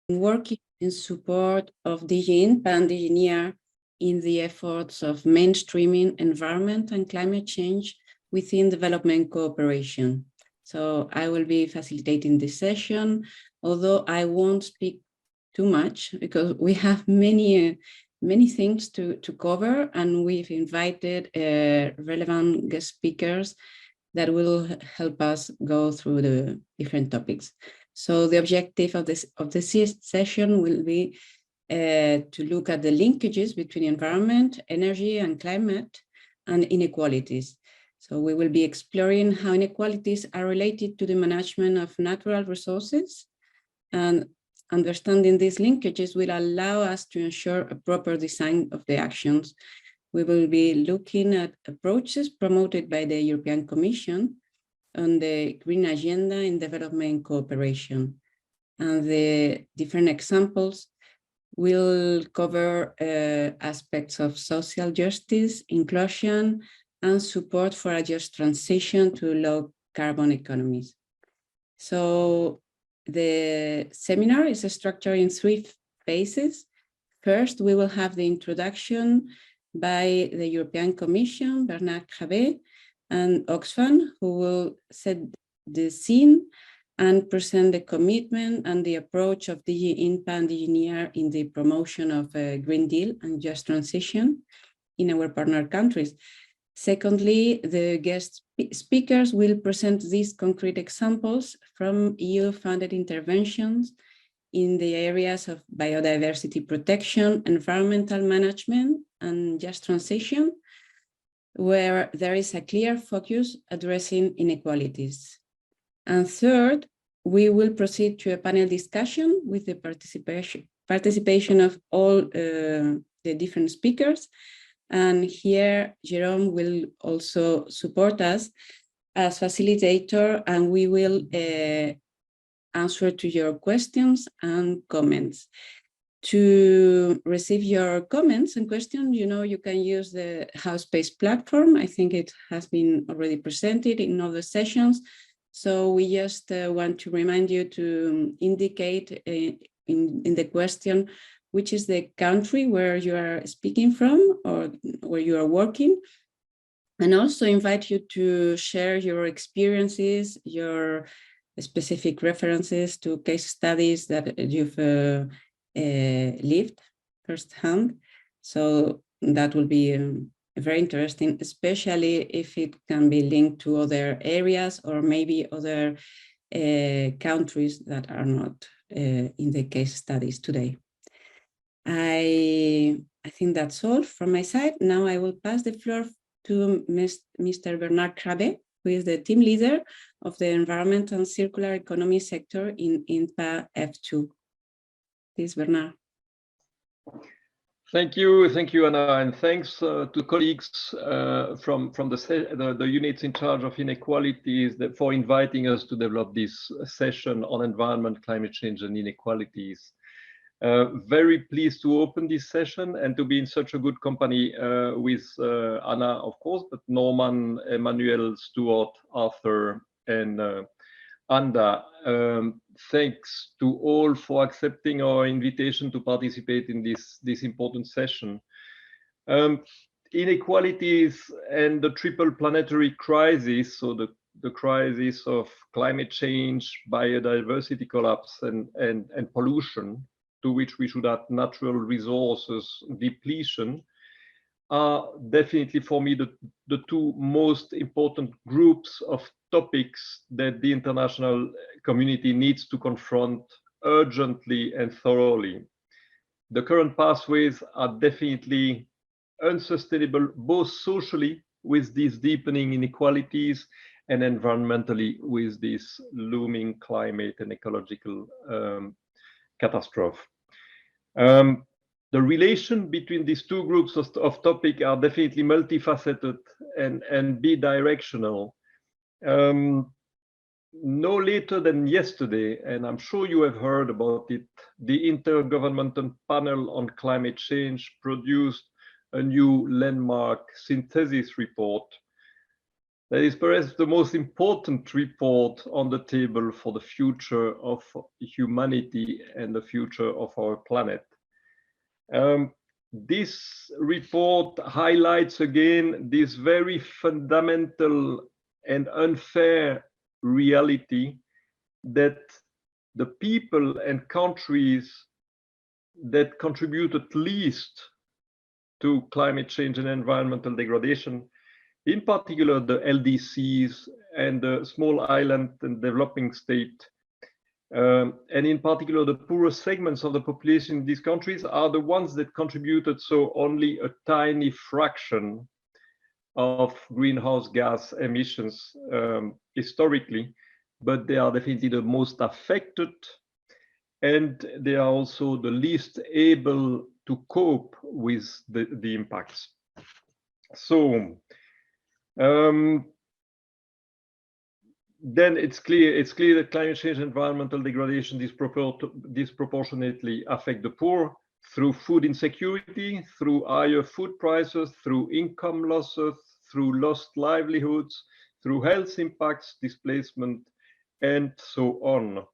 working in support of DG INTPA and DG NEAR in the efforts of mainstreaming environment and climate change within development cooperation. So I will be facilitating this session, although I won't speak too much because we have many things to cover, and we've invited relevant guest speakers that will help us go through the different topics. So the objective of this session will be to look at the linkages between environment, energy, and climate, and inequalities. So we will be exploring how inequalities are related to the management of natural resources, and understanding these linkages will allow us to ensure a proper design of the actions. We will be looking at approaches promoted by the European Commission on the Green Agenda in Development Cooperation. And the different examples will cover aspects of social justice, inclusion, and support for a just transition to low carbon economies. So the seminar is structured in 3 phases. First, we will have the introduction by the European Commission, Bernard Crabet, and Oxfam, who will set the scene and present the commitment and the approach of DG INTPA and DG NEAR in the promotion of a Green Deal and just transition in our partner countries. Secondly, the guest speakers will present these concrete examples from EU-funded interventions in the areas of biodiversity protection, environmental management, and just transition, where there is a clear focus addressing inequalities. And third, we will proceed to a panel discussion with the participation of all the different speakers. And here, Jerome will also support us as facilitator, and we will answer to your questions and comments. To receive your comments and questions, you can use the HowSpace platform. I think it has been already presented in other sessions. So we just want to remind you to indicate in the question which is the country where you are speaking from or where you are working, and also invite you to share your experiences, your specific references to case studies that you've lived firsthand. So that will be very interesting, especially if it can be linked to other areas or maybe other countries that are not in the case studies today. I think that's all from my side. Now I will pass the floor to Mr. Bernard Crabet, who is the team leader of the Environment and Circular Economy sector in INTPA F2. Please, Bernard. Thank you, Anna, and thanks to colleagues from the units in charge of inequalities for inviting us to develop this session on environment, climate change, and inequalities. Very pleased to open this session and to be in such a good company with Anna, of course, but Norman, Emmanuel, Stuart, Arthur, and Anda. Thanks to all for accepting our invitation to participate in this important session. Inequalities and the triple planetary crisis, so the crisis of climate change, biodiversity collapse, and pollution, to which we should add natural resources depletion, are definitely for me the 2 most important groups of topics that the international community needs to confront urgently and thoroughly. The current pathways are definitely unsustainable, both socially with these deepening inequalities and environmentally with this looming climate and ecological catastrophe. The relation between these 2 groups of topic are definitely multifaceted and bidirectional. No later than yesterday, and I'm sure you have heard about it, the Intergovernmental Panel on Climate Change produced a new landmark synthesis report That is perhaps the most important report on the table for the future of humanity and the future of our planet. This report highlights again this very fundamental and unfair reality that the people and countries that contributed least to climate change and environmental degradation, in particular the LDCs and the small island and developing state, and in particular the poorest segments of the population in these countries, are the ones that contributed so only a tiny fraction of greenhouse gas emissions historically, but they are definitely the most affected, and they are also the least able to cope with the impacts. So then it's clear that climate change and environmental degradation disproportionately affect the poor through food insecurity, through higher food prices, through income losses, through lost livelihoods, through health impacts, displacement, and so on.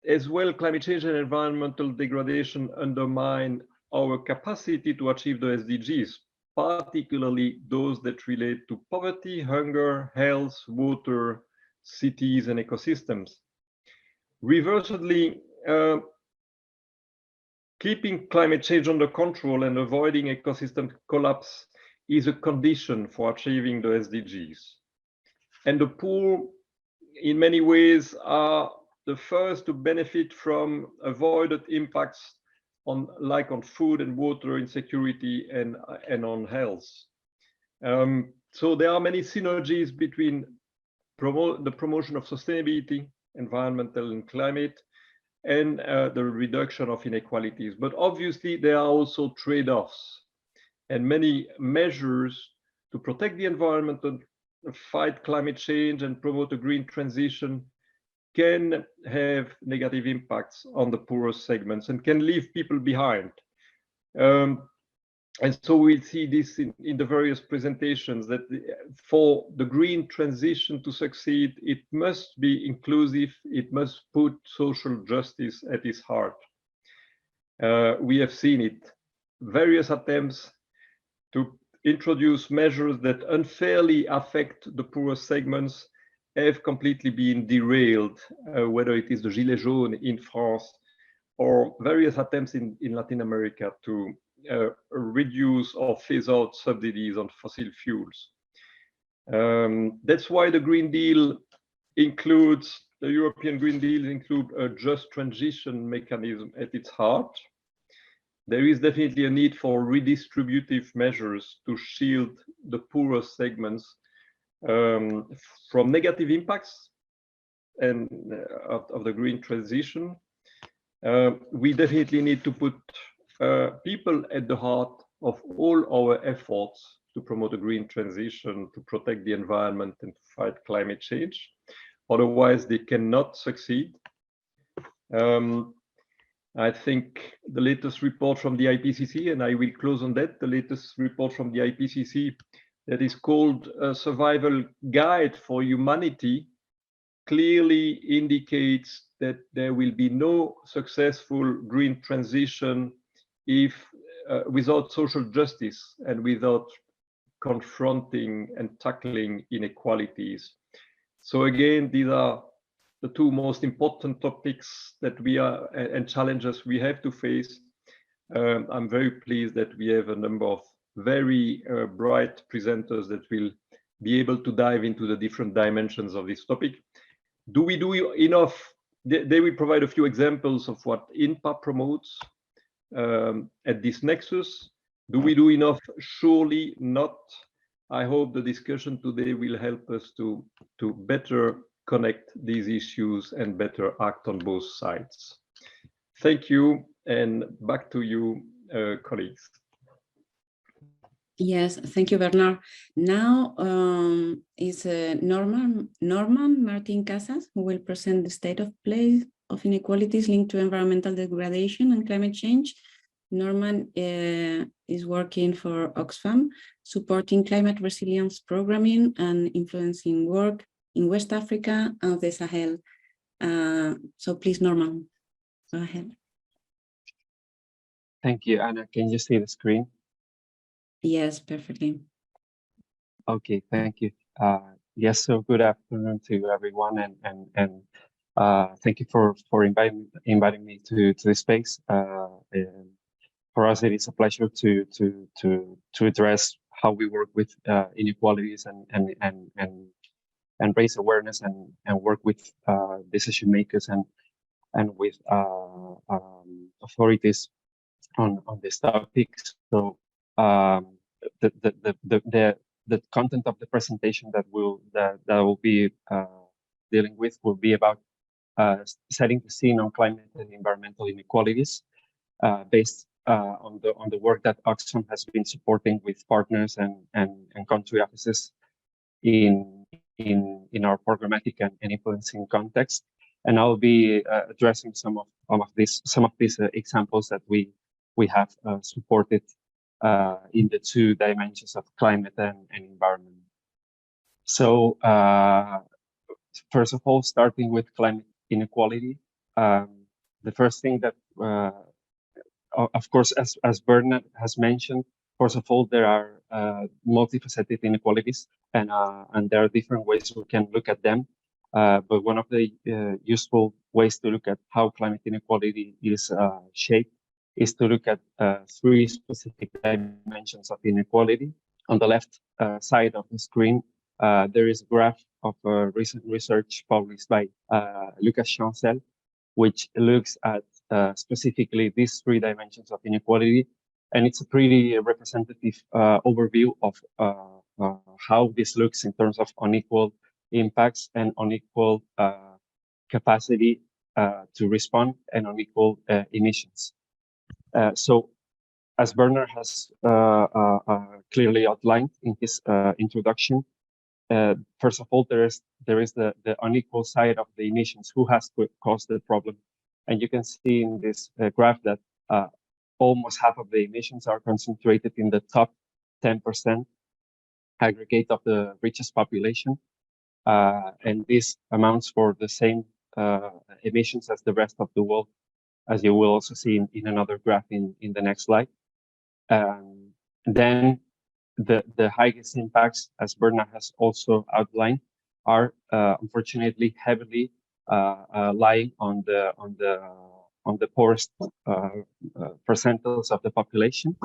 As well, climate change and environmental degradation undermine our capacity to achieve the SDGs, particularly those that relate to poverty, hunger, health, water, cities, and ecosystems. Reversedly, keeping climate change under control and avoiding ecosystem collapse is a condition for achieving the SDGs. And the poor, in many ways, are the first to benefit from avoided impacts on food and water insecurity and on health. So there are many synergies between the promotion of sustainability, environmental and climate, and the reduction of inequalities. But obviously there are also trade-offs, and many measures to protect the environment and fight climate change and promote a green transition can have negative impacts on the poorest segments and can leave people behind. And so we'll see this in the various presentations, that for the green transition to succeed, it must be inclusive, it must put social justice at its heart. We have seen it, various attempts to introduce measures that unfairly affect the poorest segments have completely been derailed, whether it is the Gilets jaunes in France or various attempts in Latin America to reduce or phase out subsidies on fossil fuels. That's why the Green Deal includes, the European Green Deal includes a just transition mechanism at its heart. There is definitely a need for redistributive measures to shield the poorest segments from negative impacts and of the green transition. We definitely need to put people at the heart of all our efforts to promote a green transition, to protect the environment and to fight climate change. Otherwise, they cannot succeed. I think the latest report from the IPCC, and I will close on that, the latest report from the IPCC that is called a Survival Guide for Humanity, clearly indicates that there will be no successful green transition if without social justice and without confronting and tackling inequalities. So again, these are the two most important topics that we are and challenges we have to face. I'm very pleased that we have a number of very bright presenters that will be able to dive into the different dimensions of this topic. Do we do enough? They will provide a few examples of what INTPA promotes at this nexus. Do we do enough? Surely not. I hope the discussion today will help us to better connect these issues and better act on both sides. Thank you, and back to you, colleagues. Yes, thank you, Bernard. Now is Norman Martin Casas, who will present the state of play of inequalities linked to environmental degradation and climate change. Norman is working for Oxfam, supporting climate resilience programming and influencing work in West Africa and the Sahel. So please, Norman, go ahead. Thank you, Anna. Can you see the screen? Yes, perfectly. Okay, thank you. Yes, so good afternoon to everyone, and thank you for inviting me to this space. And for us, it is a pleasure to address how we work with inequalities and raise awareness and work with decision makers and with authorities on this topic. So the content of the presentation that will be dealing with will be about setting the scene on climate and environmental inequalities, based on the work that Oxfam has been supporting with partners and country offices in our programmatic and influencing context. And I'll be addressing some of these examples that we have supported in the two dimensions of climate and environment. So first of all, starting with climate inequality, the first thing that, of course, as Bernard has mentioned, first of all, there are multifaceted inequalities, and there are different ways we can look at them. But one of the useful ways to look at how climate inequality is shaped is to look at three specific dimensions of inequality. On the left side of the screen, there is a graph of recent research published by Lucas Chancel, which looks at specifically these three dimensions of inequality. And it's a pretty representative overview of how this looks in terms of unequal impacts and unequal capacity to respond and unequal emissions. So, as Bernard has clearly outlined in his introduction, first of all, there is the unequal side of the emissions. Who has caused the problem? And you can see in this graph that almost half of the emissions are concentrated in the top 10% aggregate of the richest population. And this amounts for the same emissions as the rest of the world, as you will also see in another graph in the next slide. Then the highest impacts, as Bernard has also outlined, are unfortunately heavily lying on the poorest percentiles of the population,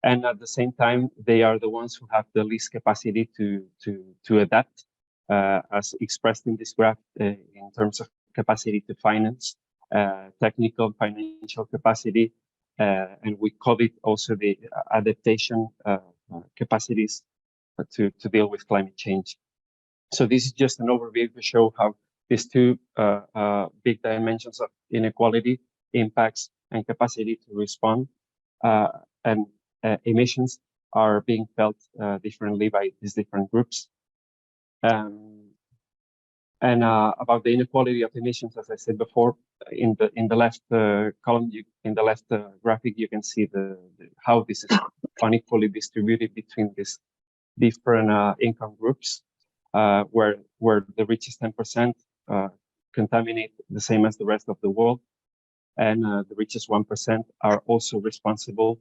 and at the same time, they are the ones who have the least capacity to adapt, as expressed in this graph in terms of capacity to finance, technical financial capacity, and we call it also the adaptation capacities to deal with climate change. So this is just an overview to show how these two big dimensions of inequality, impacts and capacity to respond, and emissions are being felt differently by these different groups. And about the inequality of emissions, as I said before, in the left column, in the left graphic, you can see how this is unequally distributed between these different income groups, where the richest 10% contaminate the same as the rest of the world, and the richest 1% are also responsible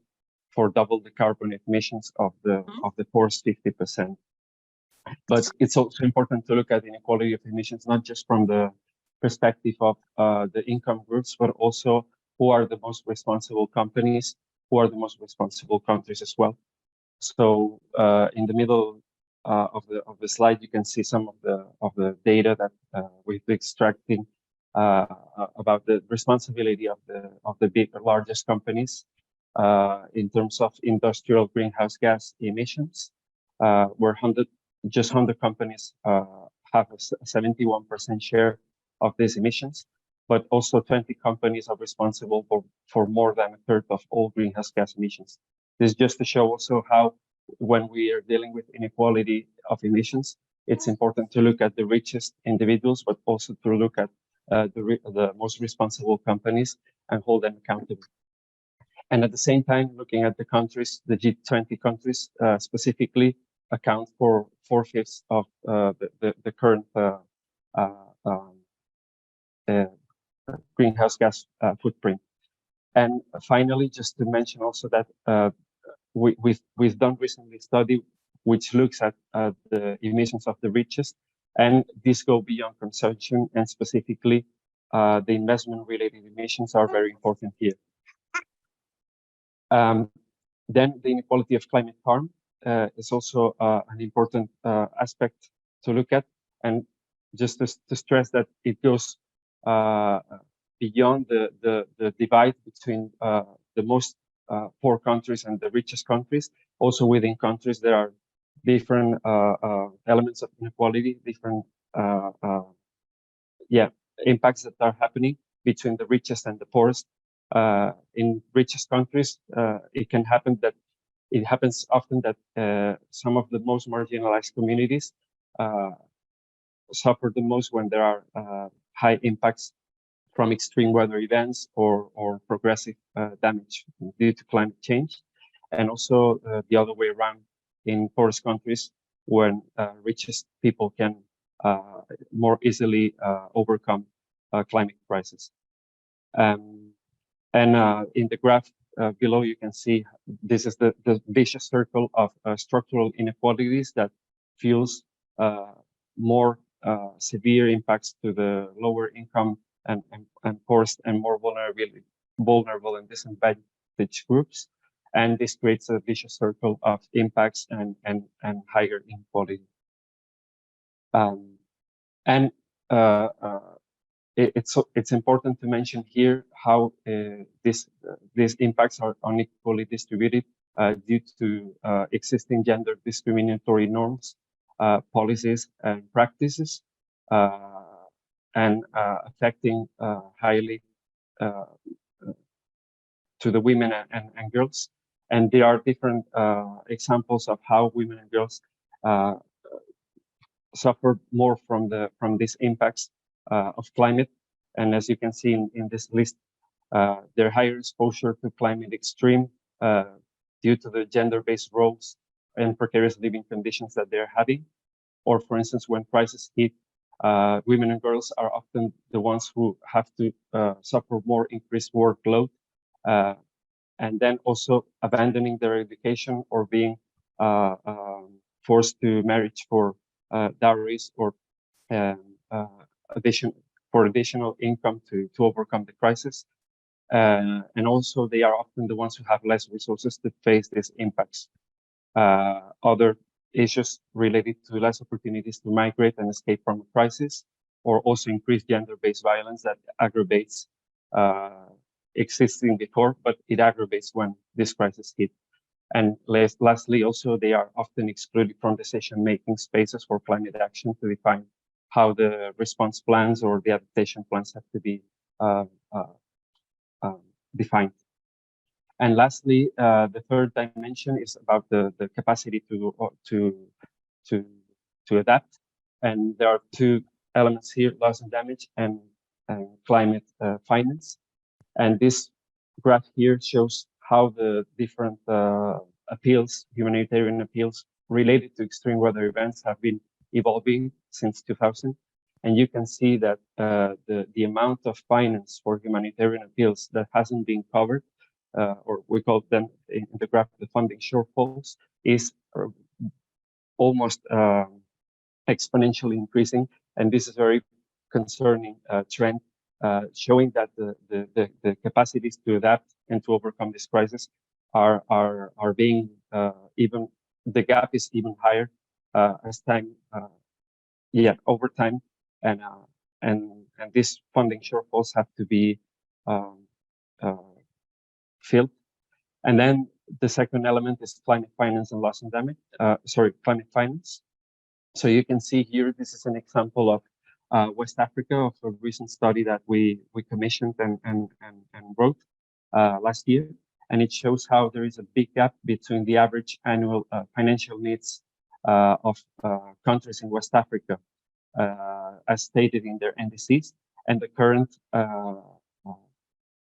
for double the carbon emissions of the poorest 50%. But it's also important to look at inequality of emissions, not just from the perspective of the income groups, but also who are the most responsible companies, who are the most responsible countries as well. So in the middle of the slide, you can see some of the data that we've been extracting about the responsibility of the largest companies in terms of industrial greenhouse gas emissions, where just 100 companies have a 71% share of these emissions, but also 20 companies are responsible for more than a third of all greenhouse gas emissions. This is just to show also how, when we are dealing with inequality of emissions, it's important to look at the richest individuals, but also to look at the most responsible companies and hold them accountable. And at the same time, looking at the countries, the G20 countries specifically account for 4/5 of the current greenhouse gas footprint. And finally, just to mention also that we've done recently a study which looks at the emissions of the richest, and this go beyond consumption, and specifically the investment-related emissions are very important here. Then the inequality of climate harm is also an important aspect to look at, and just to stress that it goes beyond the divide between the most poor countries and the richest countries. Also within countries, there are different elements of inequality, different impacts that are happening between the richest and the poorest. In richest countries, it happens often that some of the most marginalized communities suffer the most when there are high impacts from extreme weather events or progressive damage due to climate change. And also the other way around in poorest countries, when richest people can more easily overcome climate crisis. And in the graph below, you can see this is the vicious circle of structural inequalities that fuels more severe impacts to the lower income and poorest and more vulnerable and disadvantaged groups. And this creates a vicious circle of impacts and higher inequality. It's important to mention here how these impacts are unequally distributed due to existing gender discriminatory norms, policies, and practices, and affecting highly to the women and girls. And there are different examples of how women and girls suffer more from these impacts of climate. And as you can see in this list, their higher exposure to climate extreme due to the gender-based roles and precarious living conditions that they're having. Or for instance, when crises hit, women and girls are often the ones who have to suffer more increased workload, and then also abandoning their education or being forced to marriage for dowries or additional income to overcome the crisis. And also they are often the ones who have less resources to face these impacts. Other issues related to less opportunities to migrate and escape from a crisis, or also increased gender-based violence that aggravates existing before, but it aggravates when this crisis hit. And lastly, also, they are often excluded from decision-making spaces for climate action to define how the response plans or the adaptation plans have to be defined. And lastly, the third dimension is about the capacity to adapt. And there are two elements here: loss and damage and climate finance. And this graph here shows how the different appeals, humanitarian appeals related to extreme weather events have been evolving since 2000. And you can see that the amount of finance for humanitarian appeals that hasn't been covered, or we call them in the graph the funding shortfalls, is almost exponentially increasing. And this is a very concerning trend, showing that the capacities to adapt and to overcome this crisis are being even, the gap is even higher as time, over time, and these funding shortfalls have to be filled. And then the second element is climate finance and loss and damage. Climate finance. So you can see here, this is an example of West Africa, of a recent study that we commissioned and wrote last year. And it shows how there is a big gap between the average annual financial needs of countries in West Africa, as stated in their NDCs, and the current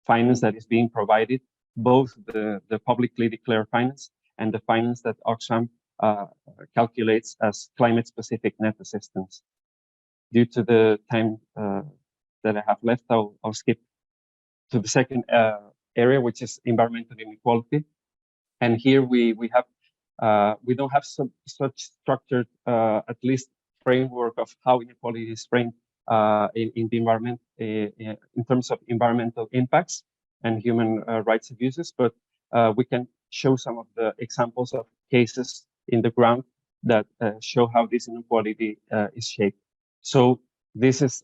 finance that is being provided both the publicly declared finance and the finance that Oxfam calculates as climate-specific net assistance. Due to the time that I have left, I'll skip to the second area, which is environmental inequality. And here we don't have such structured, at least framework of how inequality is framed in the environment in terms of environmental impacts and human rights abuses, but we can show some of the examples of cases in the ground that show how this inequality is shaped. So this is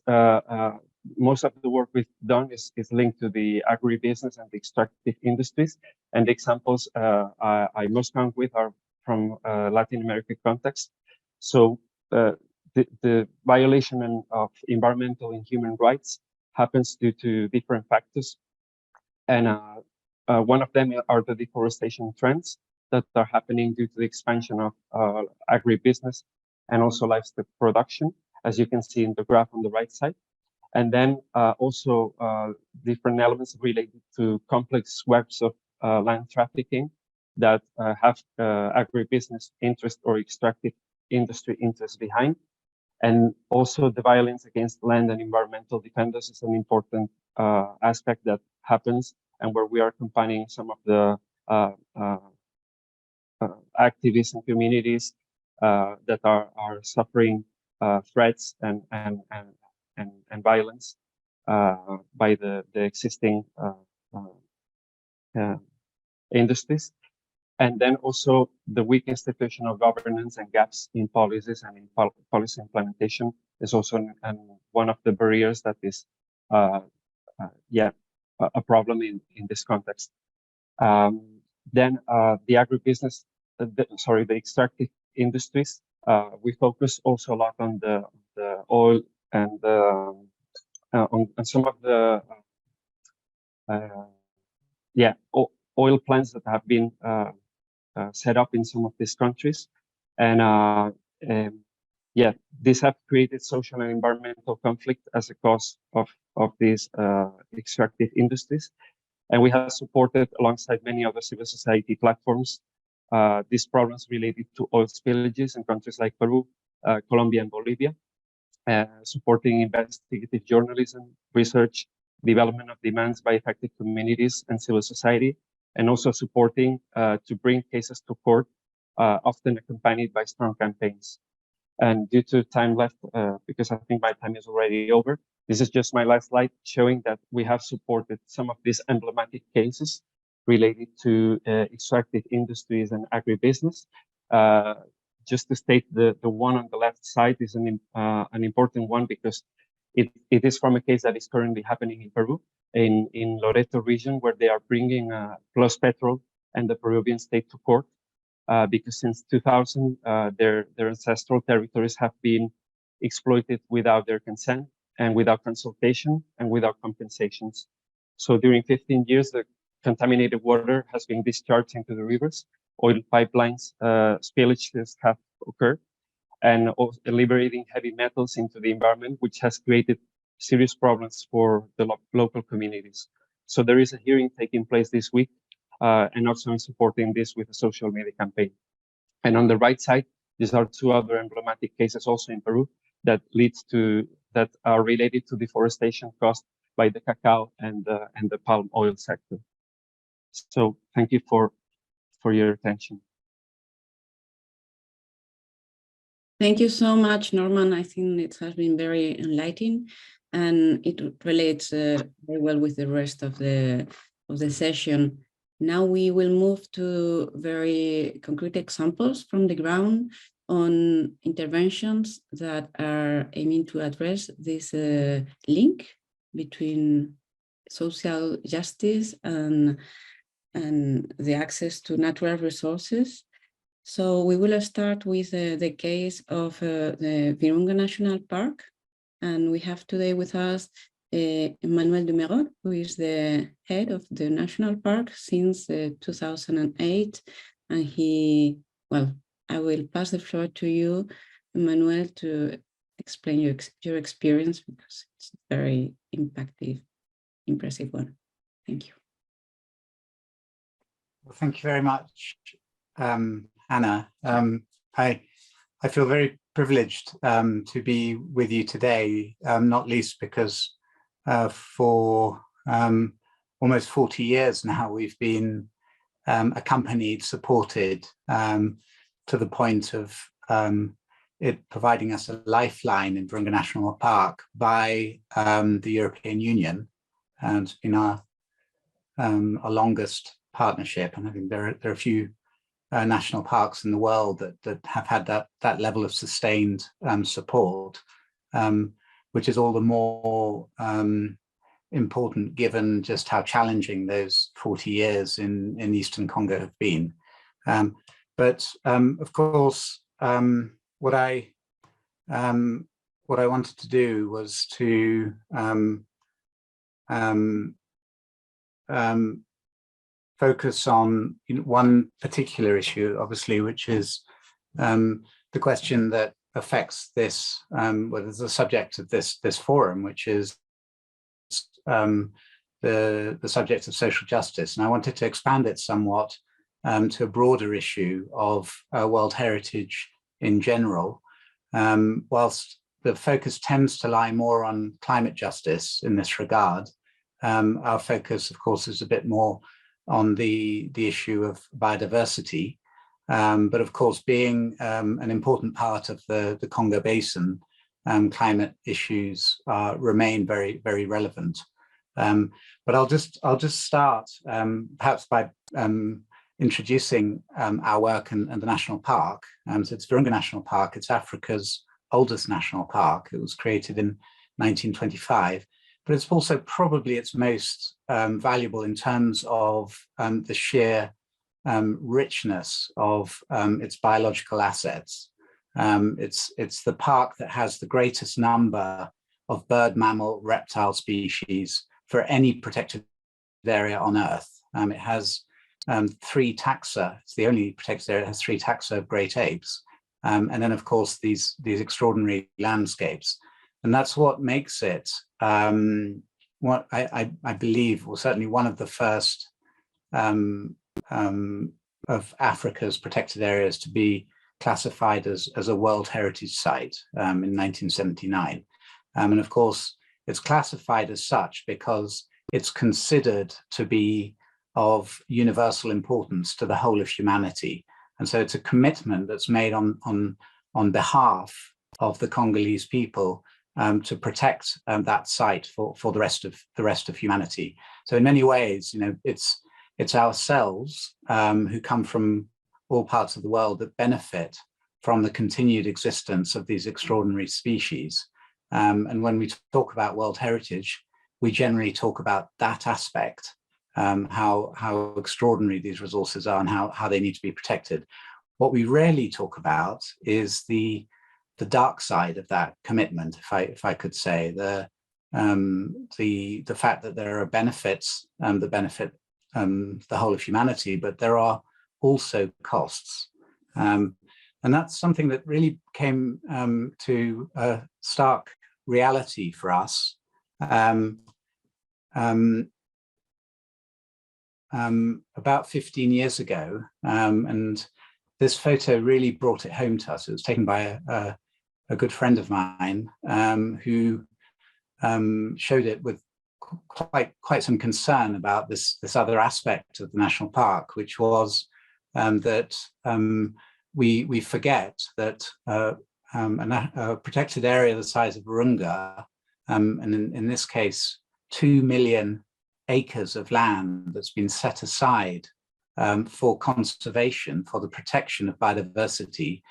most of the work we've done is linked to the agribusiness and the extractive industries, and the examples I most count with are from Latin American context. So the violation of environmental and human rights happens due to different factors. And one of them are the deforestation trends that are happening due to the expansion of agribusiness and also livestock production, as you can see in the graph on the right side. And then also different elements related to complex webs of land trafficking that have agribusiness interest or extractive industry interest behind. And also the violence against land and environmental defenders is an important aspect that happens, and where we are accompanying some of the activists and communities that are suffering threats and violence by the existing industries. And then also the weak institutional governance and gaps in policies and in policy implementation is also one of the barriers that is, a problem in this context. Then the agribusiness, the extractive industries, we focus also a lot on the oil and on some of the oil plants that have been set up in some of these countries, and these have created social and environmental conflict as a cause of these extractive industries. And we have supported, alongside many other civil society platforms, these problems related to oil spillages in countries like Peru, Colombia, and Bolivia, supporting investigative journalism, research, development of demands by affected communities and civil society, and also supporting to bring cases to court, often accompanied by strong campaigns. And due to time left, because I think my time is already over, this is just my last slide showing that we have supported some of these emblematic cases related to extractive industries and agribusiness. Just to state, the one on the left side is an important one because it is from a case that is currently happening in Peru, in Loreto region, where they are bringing Plus Petrol and the Peruvian state to court. Because since 2000, their ancestral territories have been exploited without their consent and without consultation and without compensations. So during 15 years, the contaminated water has been discharged into the rivers, oil pipelines, spillages have occurred, and also liberating heavy metals into the environment, which has created serious problems for the local communities. So there is a hearing taking place this week, and also I'm supporting this with a social media campaign. And on the right side, these are two other emblematic cases also in Peru that are related to deforestation caused by the cacao and the palm oil sector. So thank you for your attention. Thank you so much, Norman. I think it has been very enlightening, and it relates very well with the rest of the session. Now we will move to very concrete examples from the ground on interventions that are aiming to address this link between social justice and the access to natural resources. So we will start with the case of the Virunga National Park. And we have today with us Emmanuel Dumerot, who is the head of the national park since 2008. And I will pass the floor to you, Emmanuel, to explain your experience, because it's a very impressive one. Thank you. Well, thank you very much, Anna. I feel very privileged to be with you today, not least because for almost 40 years now, we've been accompanied, supported to the point of it providing us a lifeline in Virunga National Park by the European Union. And it's been our longest partnership. And I think there are a few national parks in the world that have had that level of sustained support, which is all the more important given just how challenging those 40 years in Eastern Congo have been. But of course, what I wanted to do was to focus on one particular issue, obviously, which is the question that affects this, well, the subject of this forum, which is the subject of social justice. And I wanted to expand it somewhat to a broader issue of world heritage in general, whilst the focus tends to lie more on climate justice in this regard. Our focus, of course, is a bit more on the issue of biodiversity, but of course, being an important part of the Congo Basin, climate issues remain very, very relevant. But I'll just start perhaps by introducing our work and the national park. So it's Virunga National Park. It's Africa's oldest national park. It was created in 1925, but it's also probably its most valuable in terms of the sheer richness of its biological assets. It's the park that has the greatest number of bird, mammal, reptile species for any protected area on Earth. It has 3 taxa. It's the only protected area that has 3 taxa of great apes. And then, of course, these extraordinary landscapes. And that's what makes it what I believe was certainly one of the first of Africa's protected areas to be classified as a World Heritage Site in 1979. And of course, it's classified as such because it's considered to be of universal importance to the whole of humanity. And so it's a commitment that's made on behalf of the Congolese people to protect that site for the rest of humanity. So in many ways, it's ourselves who come from all parts of the world that benefit from the continued existence of these extraordinary species. And when we talk about World Heritage, we generally talk about that aspect, how extraordinary these resources are and how they need to be protected. What we rarely talk about is the dark side of that commitment, if I could say, the fact that there are benefits that benefit the whole of humanity, but there are also costs. And that's something that really came to a stark reality for us about 15 years ago. And this photo really brought it home to us. It was taken by a good friend of mine who showed it with quite some concern about this other aspect of the national park, which was that we forget that a protected area the size of Virunga, and in this case, 2 million acres of land that's been set aside for conservation, for the protection of biodiversity,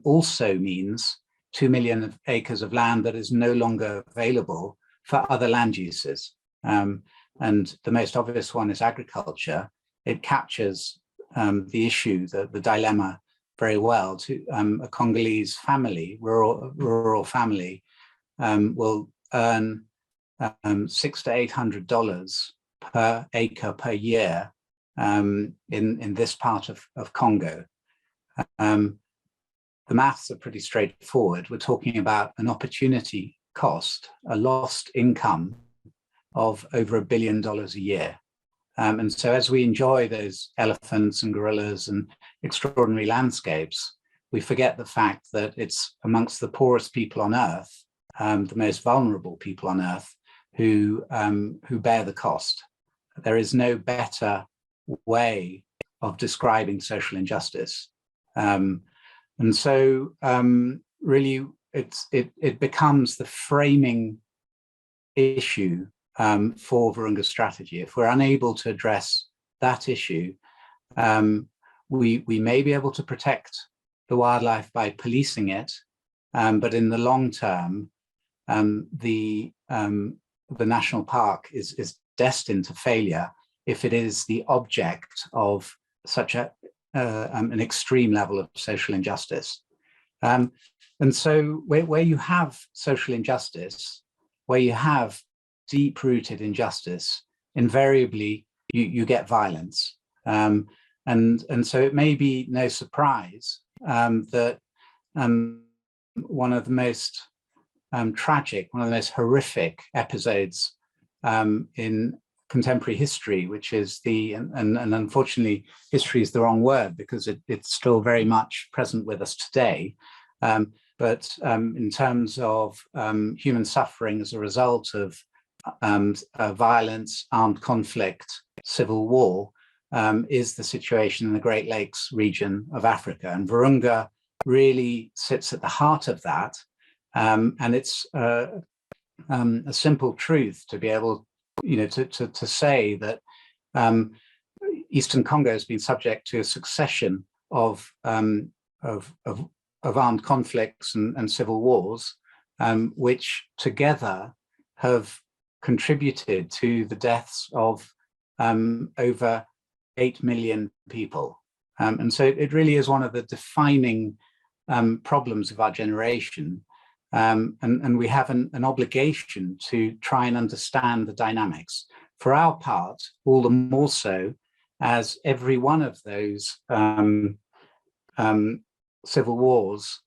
also means 2 million acres of land that is no longer available for other land uses. And the most obvious one is agriculture. It captures the issue, the dilemma very well. To a Congolese family, rural family, will earn $600 to $800 per acre per year in this part of Congo. The maths are pretty straightforward. We're talking about an opportunity cost, a lost income of over $1 billion a year. And so as we enjoy those elephants and gorillas and extraordinary landscapes, we forget the fact that it's amongst the poorest people on earth, the most vulnerable people on earth, who bear the cost. There is no better way of describing social injustice. And so really it becomes the framing issue for Virunga's strategy. If we're unable to address that issue, we may be able to protect the wildlife by policing it, but in the long term, the national park is destined to failure if it is the object of such an extreme level of social injustice. And so where you have social injustice, where you have deep-rooted injustice, invariably you get violence. And so it may be no surprise that one of the most tragic, one of the most horrific episodes in contemporary history, which is and unfortunately history is the wrong word because it's still very much present with us today, but in terms of human suffering as a result of violence, armed conflict, civil war, is the situation in the Great Lakes region of Africa. And Virunga really sits at the heart of that. And it's a simple truth to be able, to say that Eastern Congo has been subject to a succession of armed conflicts and civil wars, which together have contributed to the deaths of over 8 million people. And so it really is one of the defining problems of our generation. And we have an obligation to try and understand the dynamics. For our part, all the more so, as every one of those civil wars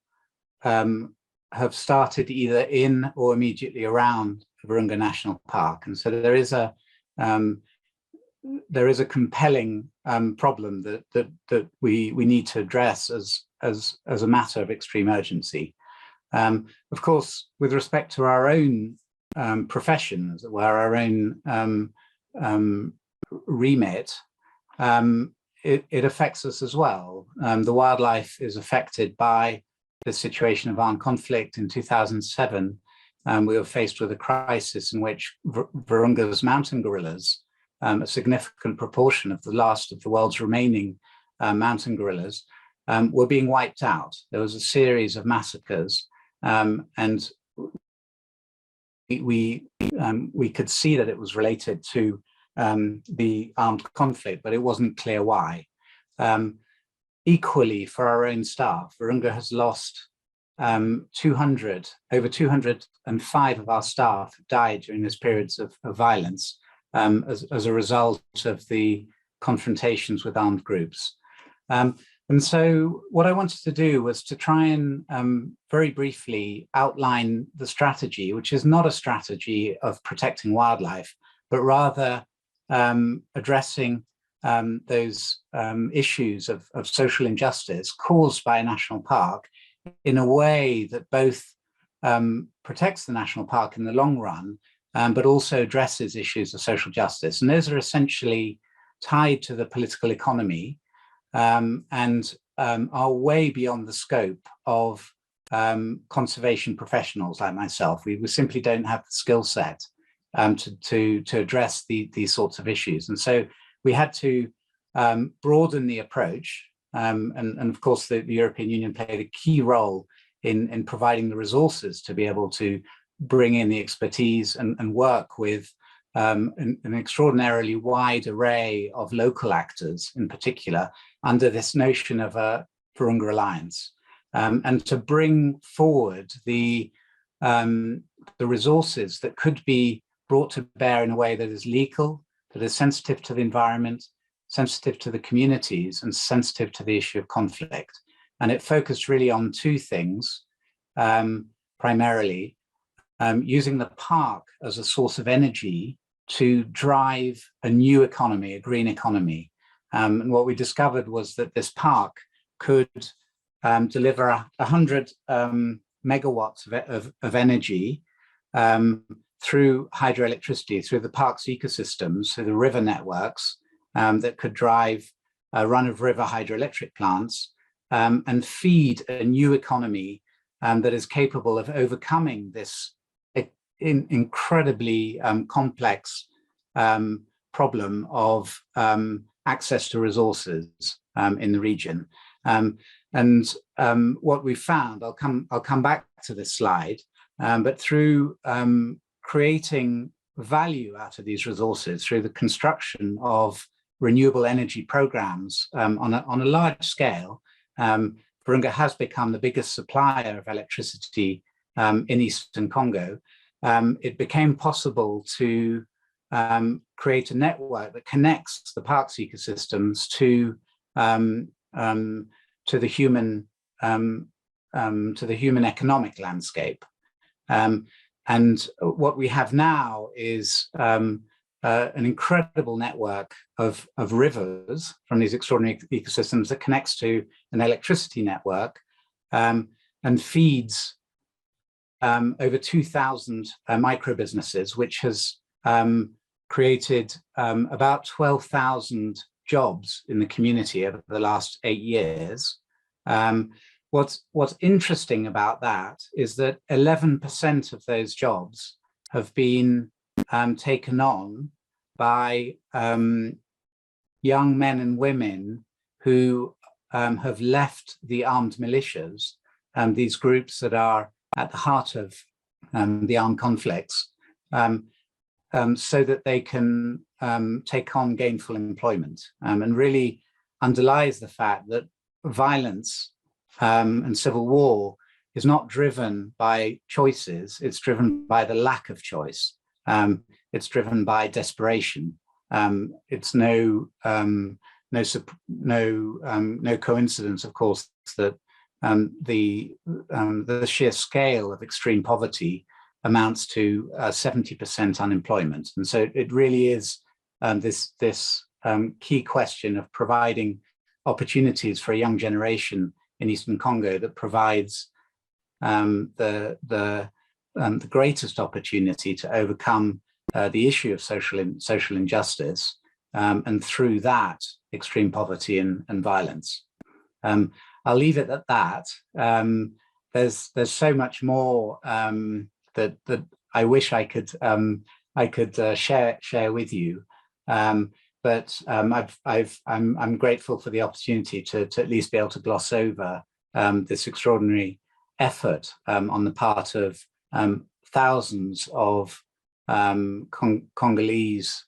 have started either in or immediately around Virunga National Park. And so there is a compelling problem that we need to address as a matter of extreme urgency. Of course, with respect to our own profession, as it were, our own remit, it affects us as well. The wildlife is affected by the situation of armed conflict. In 2007, we were faced with a crisis in which Virunga's mountain gorillas, a significant proportion of the last of the world's remaining mountain gorillas, were being wiped out. There was a series of massacres, and we could see that it was related to the armed conflict, but it wasn't clear why. Equally, for our own staff, Virunga has lost over 205 of our staff died during these periods of violence as a result of the confrontations with armed groups. And so what I wanted to do was to try and very briefly outline the strategy, which is not a strategy of protecting wildlife, but rather addressing those issues of social injustice caused by a national park in a way that both protects the national park in the long run, but also addresses issues of social justice. And those are essentially tied to the political economy and are way beyond the scope of conservation professionals like myself. We simply don't have the skill set to address these sorts of issues. And so we had to broaden the approach. And of course, the European Union played a key role in providing the resources to be able to bring in the expertise and work with an extraordinarily wide array of local actors in particular under this notion of a Virunga Alliance, and to bring forward the resources that could be brought to bear in a way that is legal, that is sensitive to the environment, sensitive to the communities, and sensitive to the issue of conflict. And it focused really on two things, primarily, using the park as a source of energy to drive a new economy, a green economy. And what we discovered was that this park could deliver 100 megawatts of energy through hydroelectricity, through the park's ecosystems, through the river networks that could drive a run-of-river hydroelectric plants and feed a new economy that is capable of overcoming this incredibly complex problem of access to resources in the region. What we found, I'll come back to this slide, but through creating value out of these resources, through the construction of renewable energy programs on a large scale, Virunga has become the biggest supplier of electricity in Eastern Congo. It became possible to create a network that connects the park's ecosystems to the human economic landscape. And what we have now is an incredible network of rivers from these extraordinary ecosystems that connects to an electricity network and feeds over 2,000 micro businesses, which has created about 12,000 jobs in the community over the last 8 years. What's interesting about that is that 11% of those jobs have been taken on by young men and women who have left the armed militias, these groups that are at the heart of the armed conflicts, so that they can take on gainful employment, and really underlies the fact that violence and civil war is not driven by choices, it's driven by the lack of choice. It's driven by desperation. It's no coincidence, of course, that the sheer scale of extreme poverty amounts to 70% unemployment. And so it really is this key question of providing opportunities for a young generation in Eastern Congo that provides the greatest opportunity to overcome the issue of social injustice, and through that, extreme poverty and violence. I'll leave it at that. There's so much more that I wish I could share with you, but I'm grateful for the opportunity to at least be able to gloss over this extraordinary effort on the part of thousands of Congolese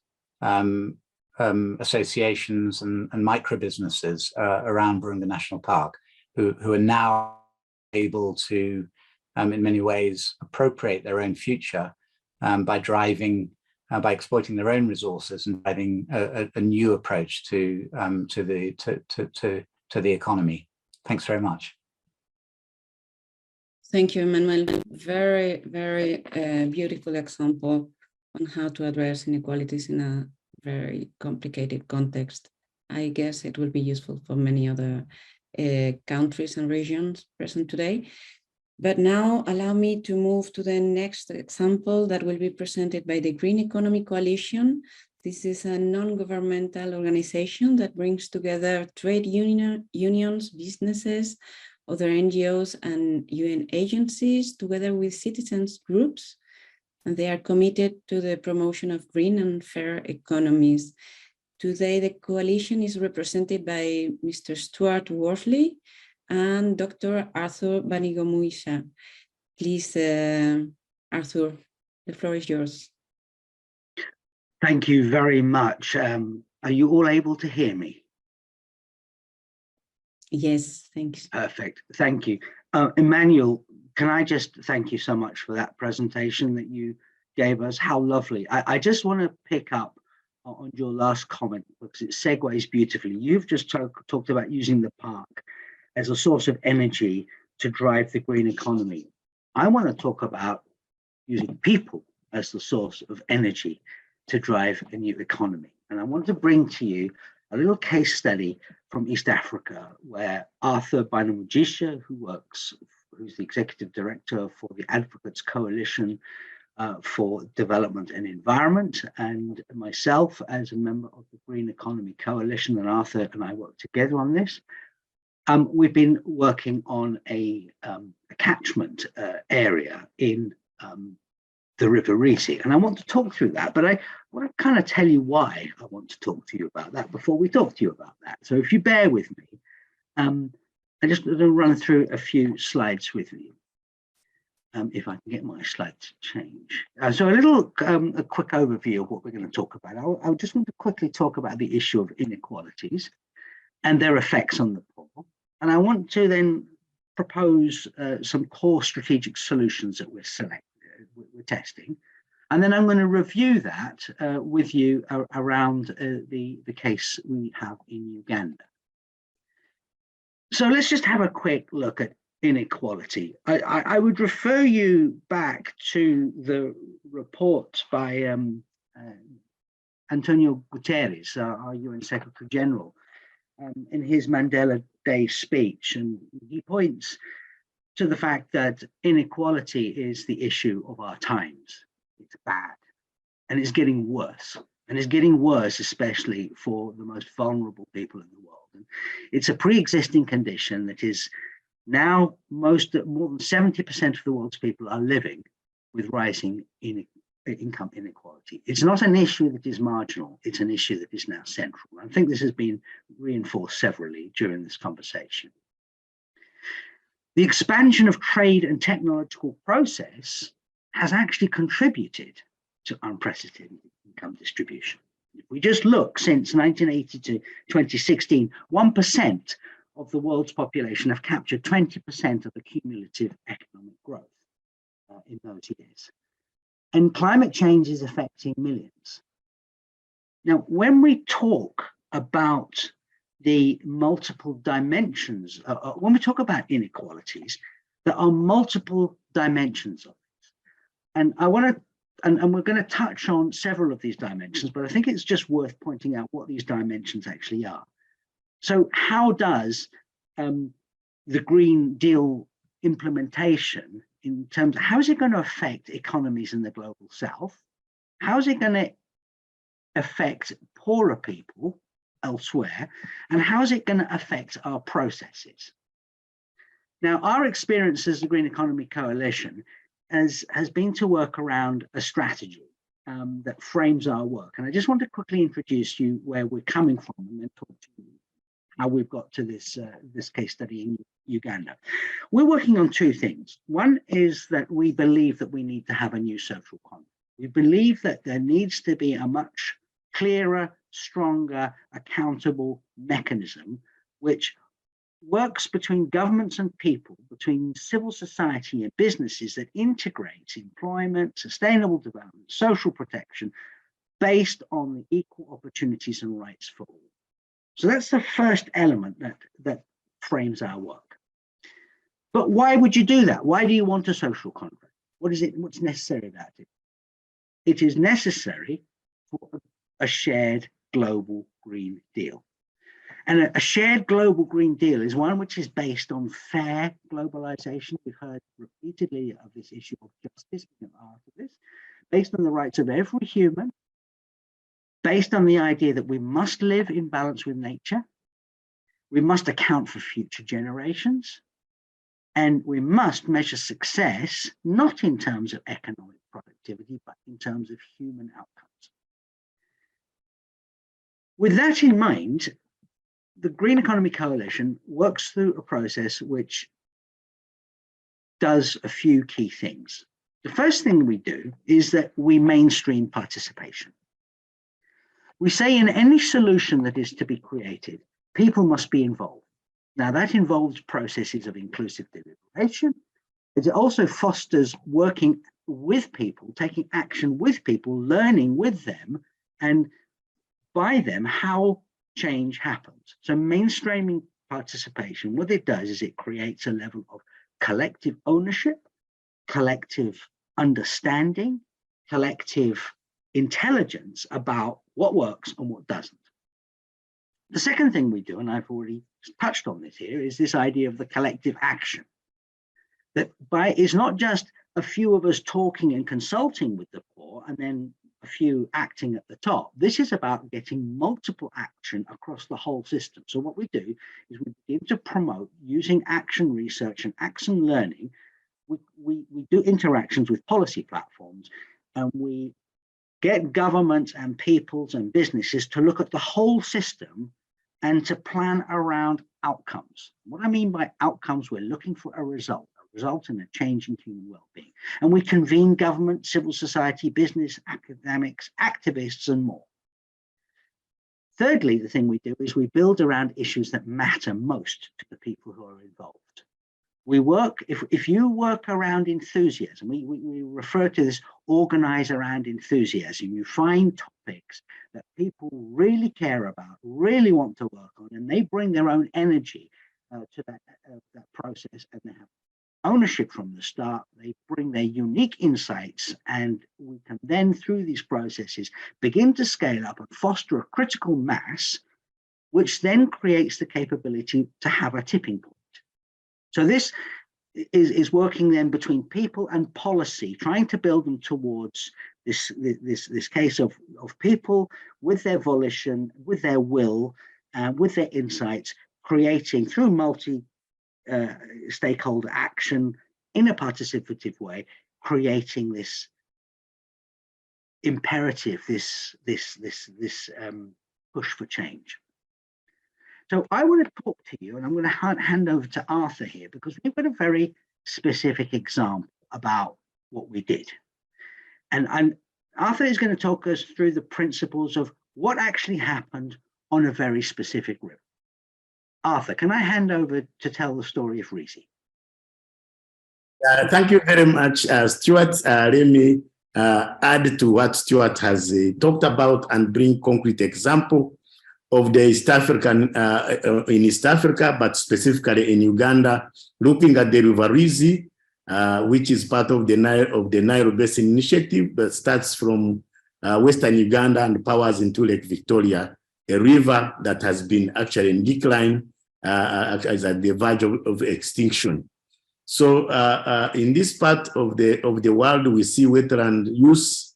associations and micro businesses around Virunga National Park, who are now able to, in many ways, appropriate their own future by exploiting their own resources and driving a new approach to the economy. Thanks very much. Thank you, Emmanuel. Very, very beautiful example on how to address inequalities in a very complicated context. I guess it will be useful for many other countries and regions present today. But now allow me to move to the next example that will be presented by the Green Economy Coalition. This is a non-governmental organization that brings together trade unions, businesses, other NGOs and UN agencies, together with citizens groups, and they are committed to the promotion of green and fair economies. Today, the coalition is represented by Mr. Stuart Worsley and Dr. Arthur Banigomuisha. Please, Arthur, the floor is yours. Thank you very much. Are you all able to hear me? Yes, thanks. Perfect, thank you. Emmanuel, can I just thank you so much for that presentation that you gave us? How lovely. I just want to pick up on your last comment because it segues beautifully. You've just talked about using the park as a source of energy to drive the green economy. I want to talk about using people as the source of energy to drive a new economy. And I want to bring to you a little case study from East Africa, where Arthur Bainamujisha, who's the executive director for the Advocates Coalition for Development and Environment, and myself as a member of the Green Economy Coalition, and Arthur and I work together on this. We've been working on a catchment area in the River Risi, and I want to talk through that, but I want to kind of tell you why I want to talk to you about that before we talk to you about that. So if you bear with me, I just want to run through a few slides with you. If I can get my slides to change. So a quick overview of what we're going to talk about. I just want to quickly talk about the issue of inequalities and their effects on the poor. And I want to then propose some core strategic solutions that we're testing. And then I'm going to review that with you around the case we have in Uganda. So let's just have a quick look at inequality. I would refer you back to the report by Antonio Guterres, our UN Secretary General, in his Mandela Day speech. And he points to the fact that inequality is the issue of our times. It's bad, and it's getting worse. And it's getting worse, especially for the most vulnerable people in the world. And it's a pre-existing condition that is now more than 70% of the world's people are living with rising income inequality. It's not an issue that is marginal, it's an issue that is now central. I think this has been reinforced severally during this conversation. The expansion of trade and technological process has actually contributed to unprecedented income distribution. If we just look since 1980 to 2016, 1% of the world's population have captured 20% of the cumulative economic growth in those years. And climate change is affecting millions. Now, when we talk about the multiple dimensions, when we talk about inequalities, there are multiple dimensions of it. And I want to, and we're going to touch on several of these dimensions, but I think it's just worth pointing out what these dimensions actually are. So how does the Green Deal implementation, in terms of how is it going to affect economies in the global south? How is it going to affect poorer people elsewhere? And how is it going to affect our processes? Now, our experience as the Green Economy Coalition has been to work around a strategy that frames our work. And I just want to quickly introduce you where we're coming from and then talk to you how we've got to this case study in Uganda. We're working on two things. One is that we believe that we need to have a new social contract. We believe that there needs to be a much clearer, stronger, accountable mechanism which works between governments and people, between civil society and businesses, that integrates employment, sustainable development, social protection, based on the equal opportunities and rights for all. So that's the first element that frames our work. But why would you do that? Why do you want a social contract? What's necessary about it? It is necessary for a shared global Green Deal. And a shared global Green Deal is one which is based on fair globalization. We've heard repeatedly of this issue of justice being part of this, based on the rights of every human, based on the idea that we must live in balance with nature, we must account for future generations, and we must measure success not in terms of economic productivity, but in terms of human outcomes. With that in mind, the Green Economy Coalition works through a process which does a few key things. The first thing we do is that we mainstream participation. We say in any solution that is to be created, people must be involved. Now that involves processes of inclusive deliberation. It also fosters working with people, taking action with people, learning with them, and by them how change happens. So mainstreaming participation, what it does is it creates a level of collective ownership, collective understanding, collective intelligence about what works and what doesn't. The second thing we do, and I've already touched on this here, is this idea of the collective action. That is not just a few of us talking and consulting with the poor and then a few acting at the top. This is about getting multiple action across the whole system. So what we do is we begin to promote, using action research and action learning, we do interactions with policy platforms, and we get governments and peoples and businesses to look at the whole system and to plan around outcomes. What I mean by outcomes, we're looking for a result in a change in human well-being. And we convene government, civil society, business, academics, activists, and more. Thirdly, the thing we do is we build around issues that matter most to the people who are involved. We work, if you work around enthusiasm, we refer to this organize around enthusiasm. You find topics that people really care about, really want to work on, and they bring their own energy to that process, and they have ownership from the start. They bring their unique insights, and we can then, through these processes, begin to scale up and foster a critical mass, which then creates the capability to have a tipping point. So this is working then between people and policy, trying to build them towards this case of people with their volition, with their will, with their insights, creating through stakeholder action in a participative way, creating this imperative, this push for change. So I want to talk to you, and I'm going to hand over to Arthur here, because we've got a very specific example about what we did. And Arthur is going to talk us through the principles of what actually happened on a very specific river. Arthur, can I hand over to tell the story of Rizi? Thank you very much, Stuart. Let me add to what Stuart has talked about and bring concrete example of the East African, in East Africa, but specifically in Uganda, looking at the River Rizi, which is part of the Nile Basin Initiative that starts from Western Uganda and powers into Lake Victoria, a river that has been actually in decline, is at the verge of extinction. So in this part of the world, we see wetland use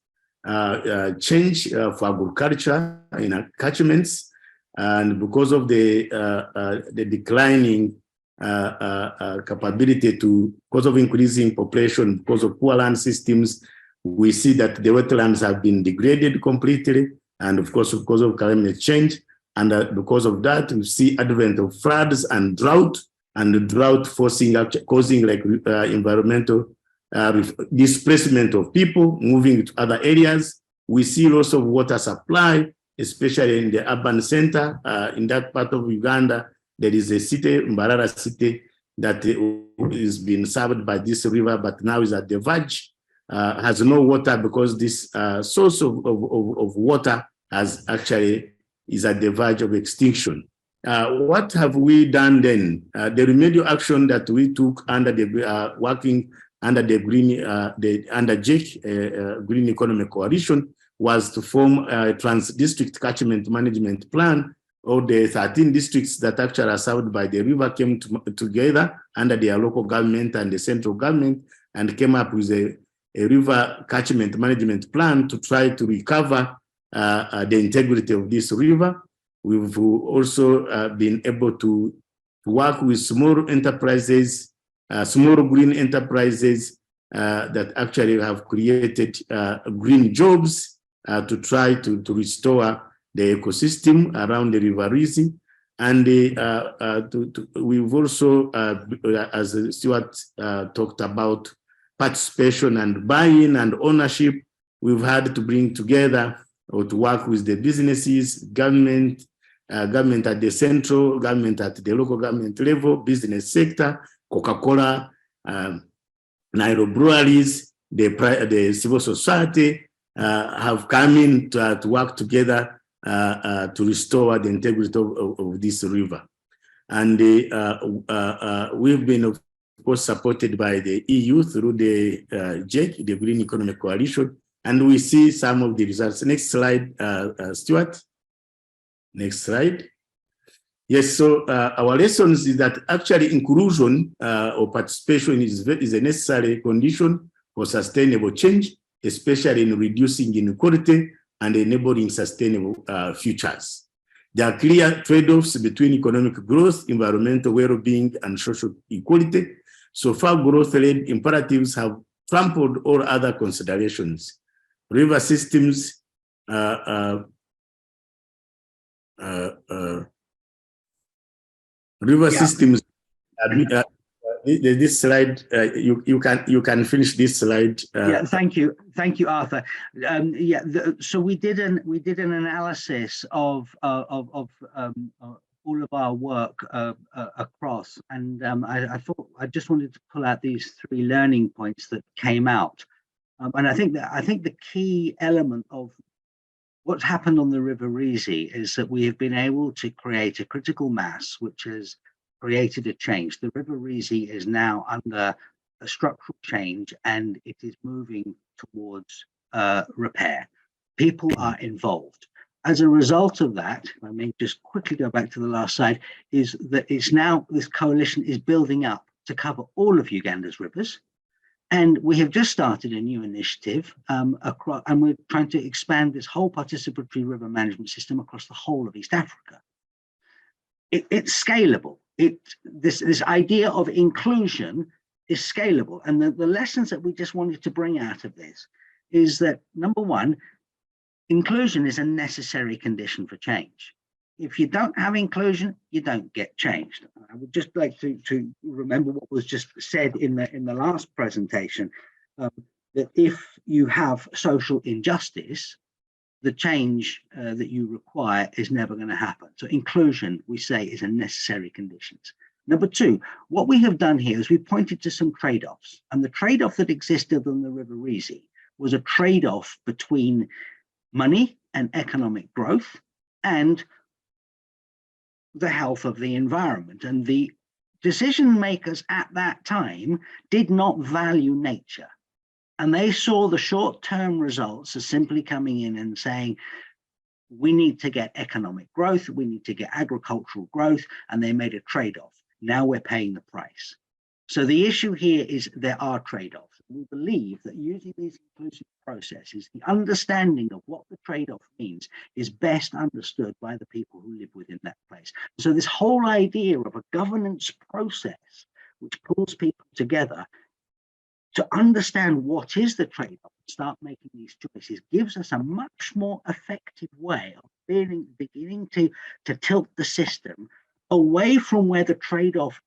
change for agriculture in catchments, and because of the declining capability because of increasing population, because of poor land systems, we see that the wetlands have been degraded completely, and of course, because of climate change. And because of that, we see advent of floods and drought causing like environmental displacement of people moving to other areas. We see loss of water supply, especially in the urban center. In that part of Uganda, there is a city, Mbarara city, that is being served by this river, but now is at the verge, has no water because this source of water is at the verge of extinction. What have we done then? The remedial action that we took under the working under the under JEC, Green Economy Coalition, was to form a trans-district catchment management plan. All the 13 districts that actually are served by the river came together under their local government and the central government and came up with a river catchment management plan to try to recover the integrity of this river. We've also been able to work with small enterprises, small green enterprises that actually have created green jobs to try to restore the ecosystem around the River Rizi. And we've also, as Stuart talked about, participation and buy-in and ownership. We've had to bring together or to work with the businesses, government at the central, government at the local government level, business sector, Coca-Cola, Nairo breweries, the civil society have come in to work together to restore the integrity of this river. And we've been, of course, supported by the EU through the JEC, the Green Economy Coalition, And we see some of the results. Next slide, Stuart. Next slide. Yes, so our lessons is that actually inclusion or participation is a necessary condition for sustainable change, especially in reducing inequality and enabling sustainable futures. There are clear trade-offs between economic growth, environmental well-being, and social equality. So far, growth-led imperatives have trampled all other considerations. River systems systems. This slide, you can finish this slide. Yeah, thank you, Arthur. So we did an analysis of all of our work across, and I thought I just wanted to pull out these 3 learning points that came out, and I think the key element of what's happened on the River Rizi is that we have been able to create a critical mass which has created a change. The River Rizi is now under a structural change and it is moving towards repair. People are involved. As a result of that, I may just quickly go back to the last slide, is that it's now, this coalition is building up to cover all of Uganda's rivers. And we have just started a new initiative across, and we're trying to expand this whole participatory river management system across the whole of East Africa. It's scalable. This idea of inclusion is scalable. And the lessons that we just wanted to bring out of this is that, number one, inclusion is a necessary condition for change. If you don't have inclusion, you don't get changed. I would just like to remember what was just said in the last presentation, that if you have social injustice, the change that you require is never going to happen. So inclusion, we say, is a necessary condition. Number two, what we have done here is we pointed to some trade-offs, and the trade-off that existed on the River Rizi was a trade-off between money and economic growth and the health of the environment. And the decision makers at that time did not value nature. And they saw the short-term results as simply coming in and saying, we need to get economic growth, we need to get agricultural growth, and they made a trade-off. Now we're paying the price. So the issue here is there are trade-offs. We believe that using these inclusive processes, the understanding of what the trade-off means is best understood by the people who live within that place. So this whole idea of a governance process which pulls people together to understand what is the trade-off and start making these choices gives us a much more effective way of beginning to tilt the system away from where the trade-off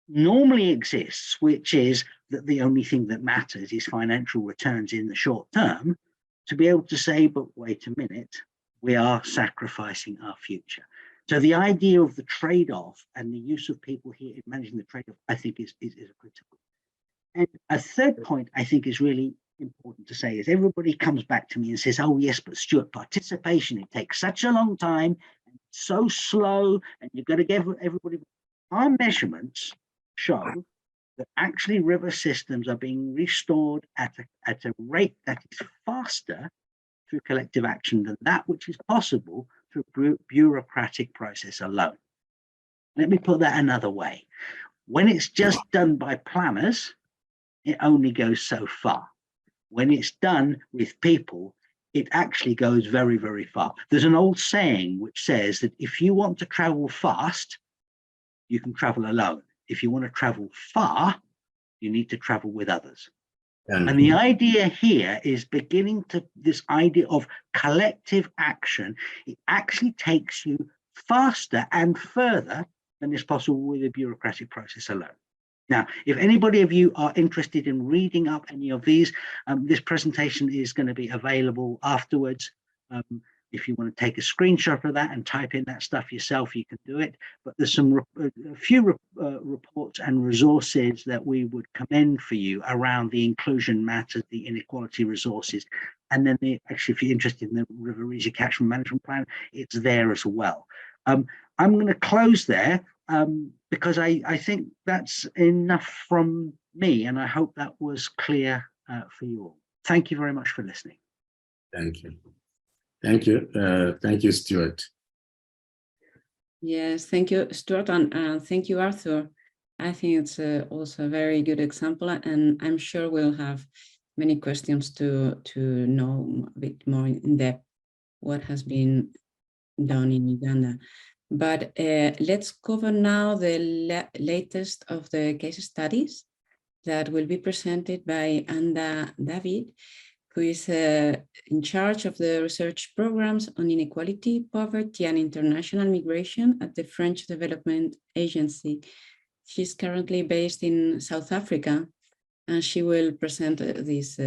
normally exists, which is that the only thing that matters is financial returns in the short term, to be able to say, but wait a minute, we are sacrificing our future. So the idea of the trade-off and the use of people here in managing the trade-off, I think is critical. And a third point I think is really important to say is everybody comes back to me and says, oh yes, but Stuart, participation, it takes such a long time and it's so slow and you've got to give everybody. Our measurements show that actually river systems are being restored at a rate that is faster through collective action than that which is possible through bureaucratic process alone. Let me put that another way. When it's just done by planners, it only goes so far. When it's done with people, it actually goes very, very far. There's an old saying which says that if you want to travel fast, you can travel alone. If you want to travel far, you need to travel with others. And the idea here is beginning to this idea of collective action. It actually takes you faster and further than is possible with a bureaucratic process alone. Now, if anybody of you are interested in reading up any of these, this presentation is going to be available afterwards. If you want to take a screenshot of that and type in that stuff yourself, you can do it. But there's a few reports and resources that we would commend for you around the inclusion matters, the inequality resources. And then actually, if you're interested in the River Rizi Catchment Management Plan, it's there as well. I'm going to close there because I think that's enough from me. And I hope that was clear for you all. Thank you very much for listening. Thank you. Thank you. Thank you, Stuart. Yes, thank you, Stuart, and thank you, Arthur. I think it's also a very good example, and I'm sure we'll have many questions to know a bit more in depth what has been done in Uganda. But let's cover now the latest of the case studies that will be presented by Anda David, who is in charge of the research programs on inequality, poverty, and international migration at the French Development Agency. She's currently based in South Africa, and she will present this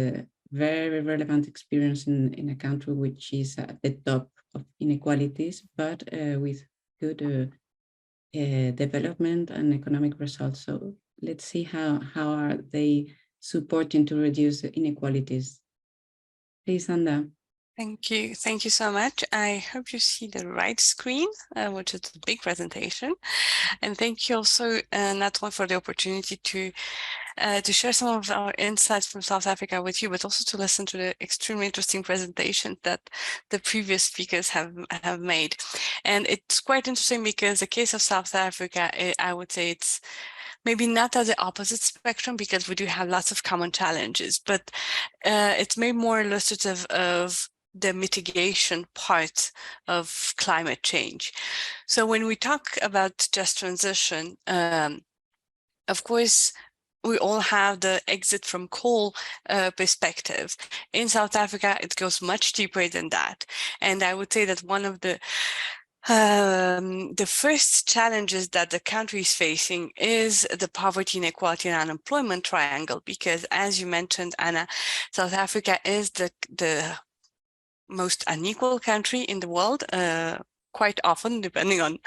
very relevant experience in a country which is at the top of inequalities, but with good development and economic results. So let's see how are they supporting to reduce inequalities. Please, Anda. Thank you. Thank you so much. I hope you see the right screen, which is a big presentation. And thank you also, Nathan, for the opportunity to share some of our insights from South Africa with you, but also to listen to the extremely interesting presentation that the previous speakers have made. And it's quite interesting because the case of South Africa, I would say it's maybe not at the opposite spectrum, because we do have lots of common challenges, but it's maybe more illustrative of the mitigation part of climate change. So when we talk about just transition, of course, we all have the exit from coal perspective. In South Africa, it goes much deeper than that. And I would say that one of the first challenges that the country is facing is the poverty, inequality, and unemployment triangle, because as you mentioned, Anna, South Africa is the most unequal country in the world, quite often, depending on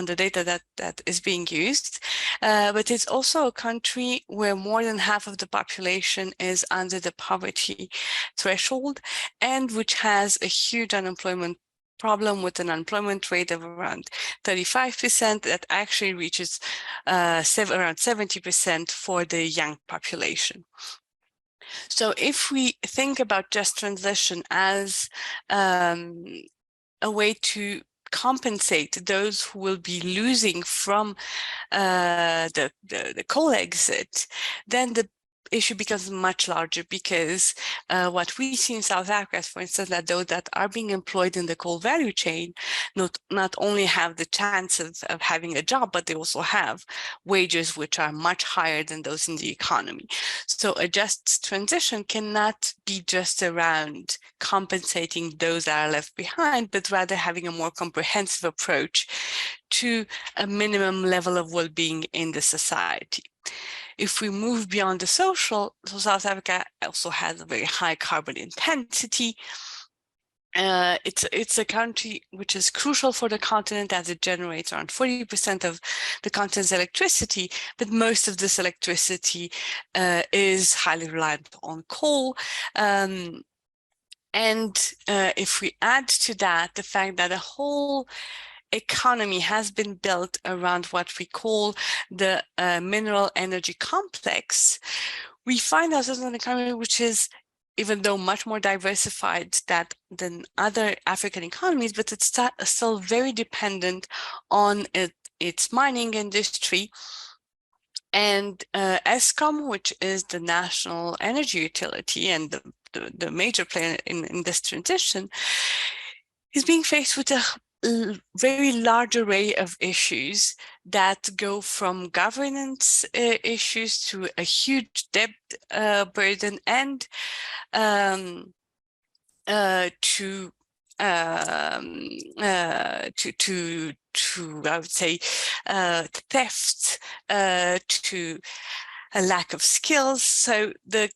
the data that is being used. But it's also a country where more than half of the population is under the poverty threshold, and which has a huge unemployment problem, with an unemployment rate of around 35% that actually reaches around 70% for the young population. So if we think about just transition as a way to compensate those who will be losing from the coal exit, then the issue becomes much larger, because what we see in South Africa is, for instance, that those that are being employed in the coal value chain not only have the chance of having a job, but they also have wages which are much higher than those in the economy. So a just transition cannot be just around compensating those that are left behind, but rather having a more comprehensive approach to a minimum level of well-being in the society. If we move beyond the social, so South Africa also has a very high carbon intensity. It's a country which is crucial for the continent, as it generates around 40% of the continent's electricity, but most of this electricity is highly reliant on coal. And if we add to that the fact that the whole economy has been built around what we call the mineral energy complex, we find ourselves in an economy which is, even though much more diversified than other African economies, but it's still very dependent on its mining industry. And Eskom, which is the national energy utility and the major player in this transition, is being faced with a very large array of issues that go from governance issues to a huge debt burden, and to I would say theft, to a lack of skills. So the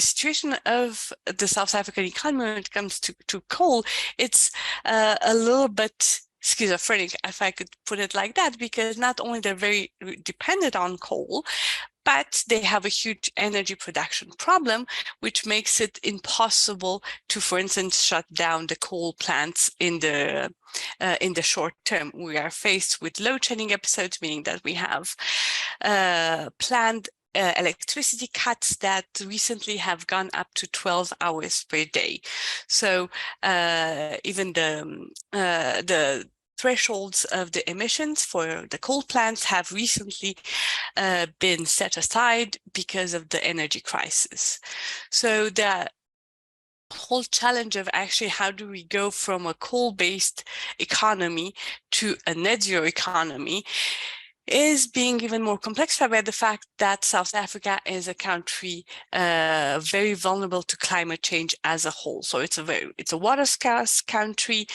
situation of the South African economy when it comes to coal, it's a little bit schizophrenic, if I could put it like that, because not only they're very dependent on coal, but they have a huge energy production problem, which makes it impossible to, for instance, shut down the coal plants in the short term. We are faced with load shedding episodes, meaning that we have planned electricity cuts that recently have gone up to 12 hours per day. So even the thresholds of the emissions for the coal plants have recently been set aside because of the energy crisis. So the whole challenge of actually how do we go from a coal-based economy to a net zero economy is being even more complexified by the fact that South Africa is a country very vulnerable to climate change as a whole. So it's a water scarce country.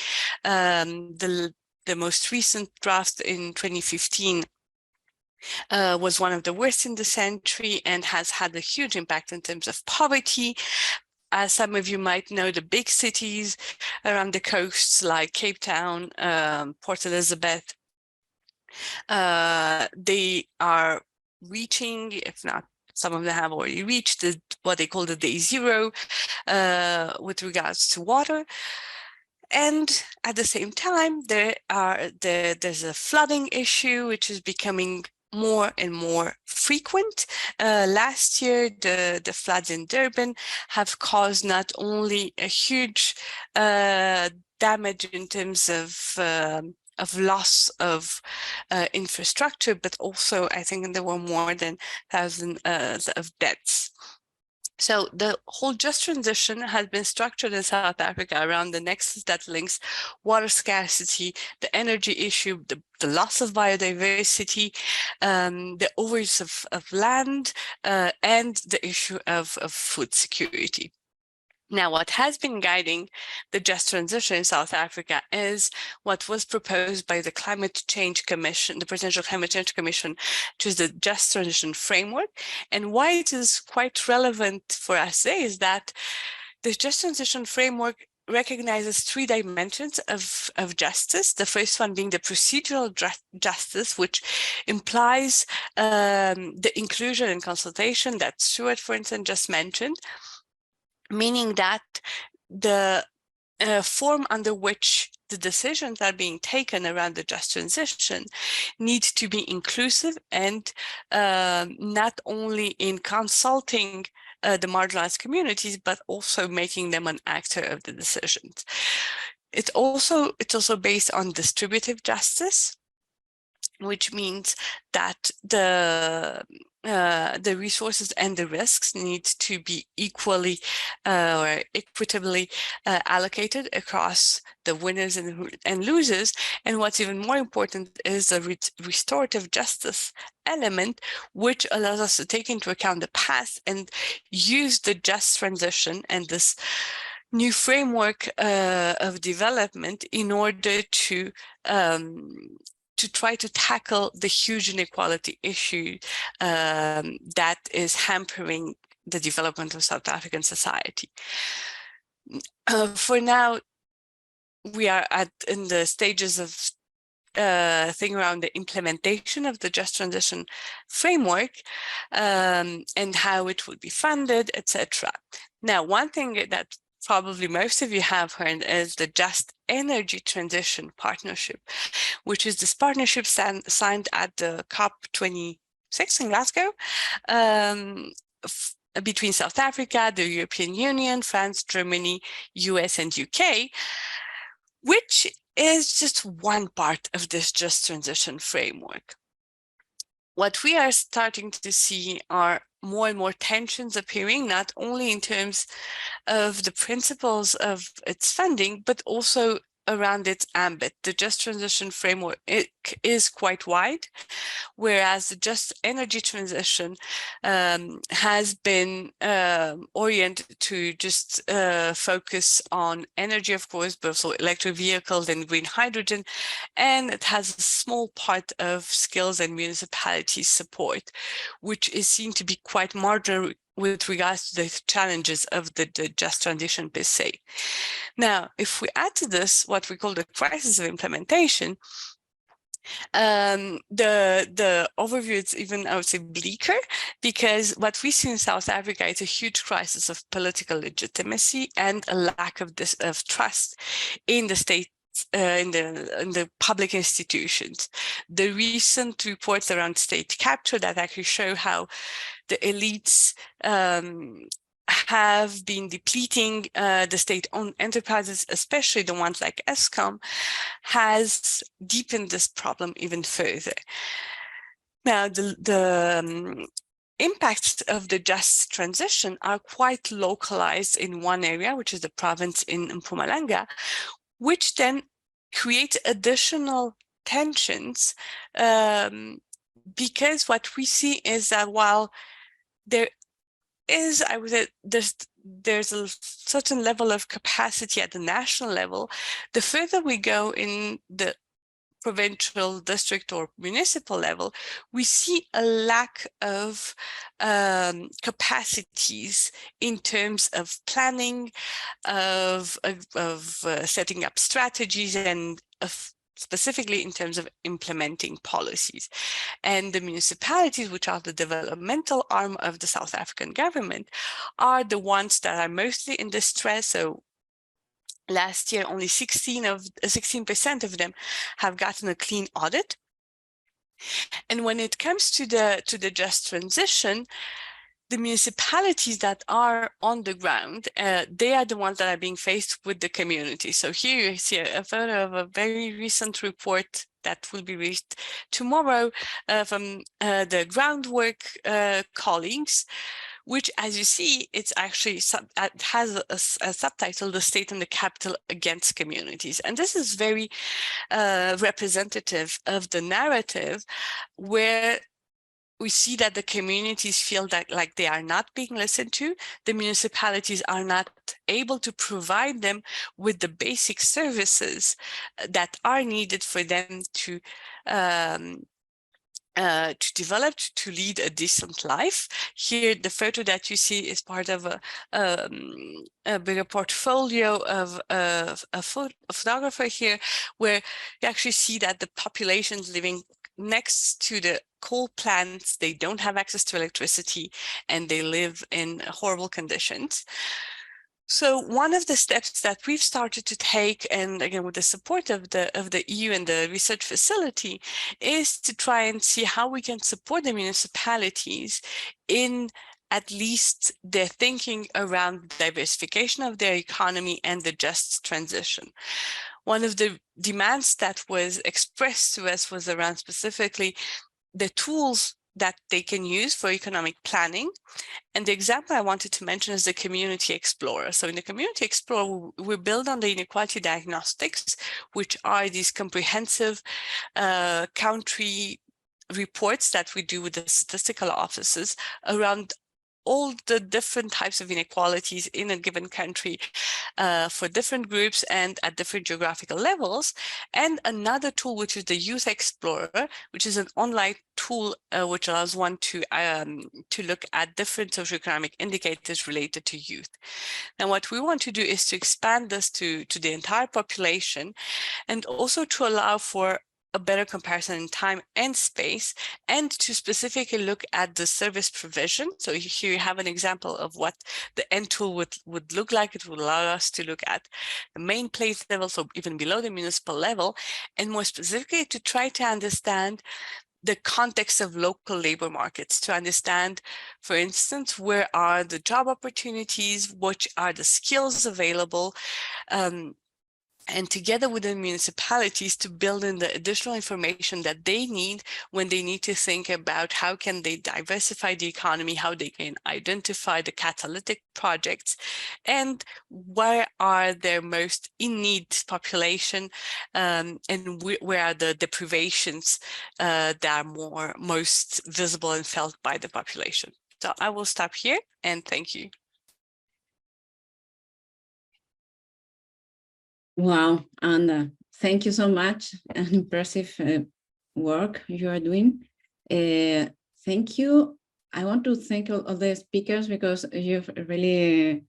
The most recent draft in 2015 was one of the worst in the century and has had a huge impact in terms of poverty. As some of you might know, the big cities around the coasts like Cape Town, Port Elizabeth, they are reaching, if not, some of them have already reached what they call the day zero with regards to water. And at the same time, there's a flooding issue, which is becoming more and more frequent. Last year, the floods in Durban have caused not only a huge damage in terms of loss of infrastructure, but also I think there were more than 1,000 of deaths. So the whole just transition has been structured in South Africa around the nexus that links water scarcity, the energy issue, the loss of biodiversity, the overuse of land, and the issue of food security. Now, what has been guiding the just transition in South Africa is what was proposed by the Climate Change Commission, the Presidential Climate Change Commission, which is the Just Transition Framework. And why it is quite relevant for us today is that the Just Transition Framework recognizes 3 dimensions of justice. The first one being the procedural justice, which implies the inclusion and consultation that Stuart, for instance, just mentioned, meaning that the form under which the decisions are being taken around the just transition need to be inclusive and not only in consulting the marginalized communities, but also making them an actor of the decisions. It's also based on distributive justice, which means that the resources and the risks need to be equally or equitably allocated across the winners and losers. And what's even more important is the restorative justice element, which allows us to take into account the past and use the just transition and this new framework of development in order to try to tackle the huge inequality issue that is hampering the development of South African society. For now, we are in the stages of thing around the implementation of the Just Transition Framework and how it would be funded, etc. Now, one thing that probably most of you have heard is the Just Energy Transition Partnership, which is this partnership signed at the COP26 in Glasgow between South Africa, the European Union, France, Germany, US, and UK, which is just one part of this Just Transition Framework. What we are starting to see are more and more tensions appearing, not only in terms of the principles of its funding, but also around its ambit. The Just Transition Framework is quite wide, whereas the Just Energy Transition has been oriented to just focus on energy, of course, but also electric vehicles and green hydrogen, and it has a small part of skills and municipality support, which is seen to be quite marginal with regards to the challenges of the just transition per se. Now, if we add to this what we call the crisis of implementation, the overview is even, I would say, bleaker, because what we see in South Africa is a huge crisis of political legitimacy and a lack of trust in the state in the public institutions. The recent reports around state capture that actually show how the elites have been depleting the state-owned enterprises, especially the ones like ESCOM, has deepened this problem even further. Now, the impacts of the just transition are quite localized in one area, which is the province in Mpumalanga, which then create additional tensions because what we see is that while there is, I would say, there's a certain level of capacity at the national level, the further we go in the provincial, district, or municipal level, we see a lack of capacities in terms of planning, of setting up strategies, and specifically in terms of implementing policies. And the municipalities, which are the developmental arm of the South African government, are the ones that are mostly in distress. So last year, only 16% of them have gotten a clean audit. And when it comes to the just transition, the municipalities that are on the ground, they are the ones that are being faced with the community. So here you see a photo of a very recent report that will be released tomorrow from the groundwork colleagues, which, as you see, it's actually has a subtitle, "The State and the Capital Against Communities." And this is very representative of the narrative, where we see that the communities feel that like they are not being listened to. The municipalities are not able to provide them with the basic services that are needed for them to develop, to lead a decent life. Here, the photo that you see is part of a bigger portfolio of a photographer here, where you actually see that the populations living next to the coal plants, they don't have access to electricity, and they live in horrible conditions. So one of the steps that we've started to take, and again with the support of the EU and the research facility, is to try and see how we can support the municipalities in at least their thinking around diversification of their economy and the just transition. One of the demands that was expressed to us was around specifically the tools that they can use for economic planning. And the example I wanted to mention is the Community Explorer. So in the Community Explorer, we build on the inequality diagnostics, which are these comprehensive country reports that we do with the statistical offices around all the different types of inequalities in a given country for different groups and at different geographical levels. And another tool, which is the Youth Explorer, which is an online tool which allows one to look at different socioeconomic indicators related to youth. And what we want to do is to expand this to the entire population, and also to allow for a better comparison in time and space, and to specifically look at the service provision. So here you have an example of what the end tool would look like. It would allow us to look at the main place level, so even below the municipal level, and more specifically to try to understand the context of local labor markets, to understand, for instance, where are the job opportunities, what are the skills available, and together with the municipalities to build in the additional information that they need when they need to think about how can they diversify the economy, how they can identify the catalytic projects, and where are their most in-need population, and where are the deprivations that are most visible and felt by the population. So I will stop here, and thank you. Wow, and thank you so much. An impressive work you are doing. Thank you. I want to thank all the speakers, because you've really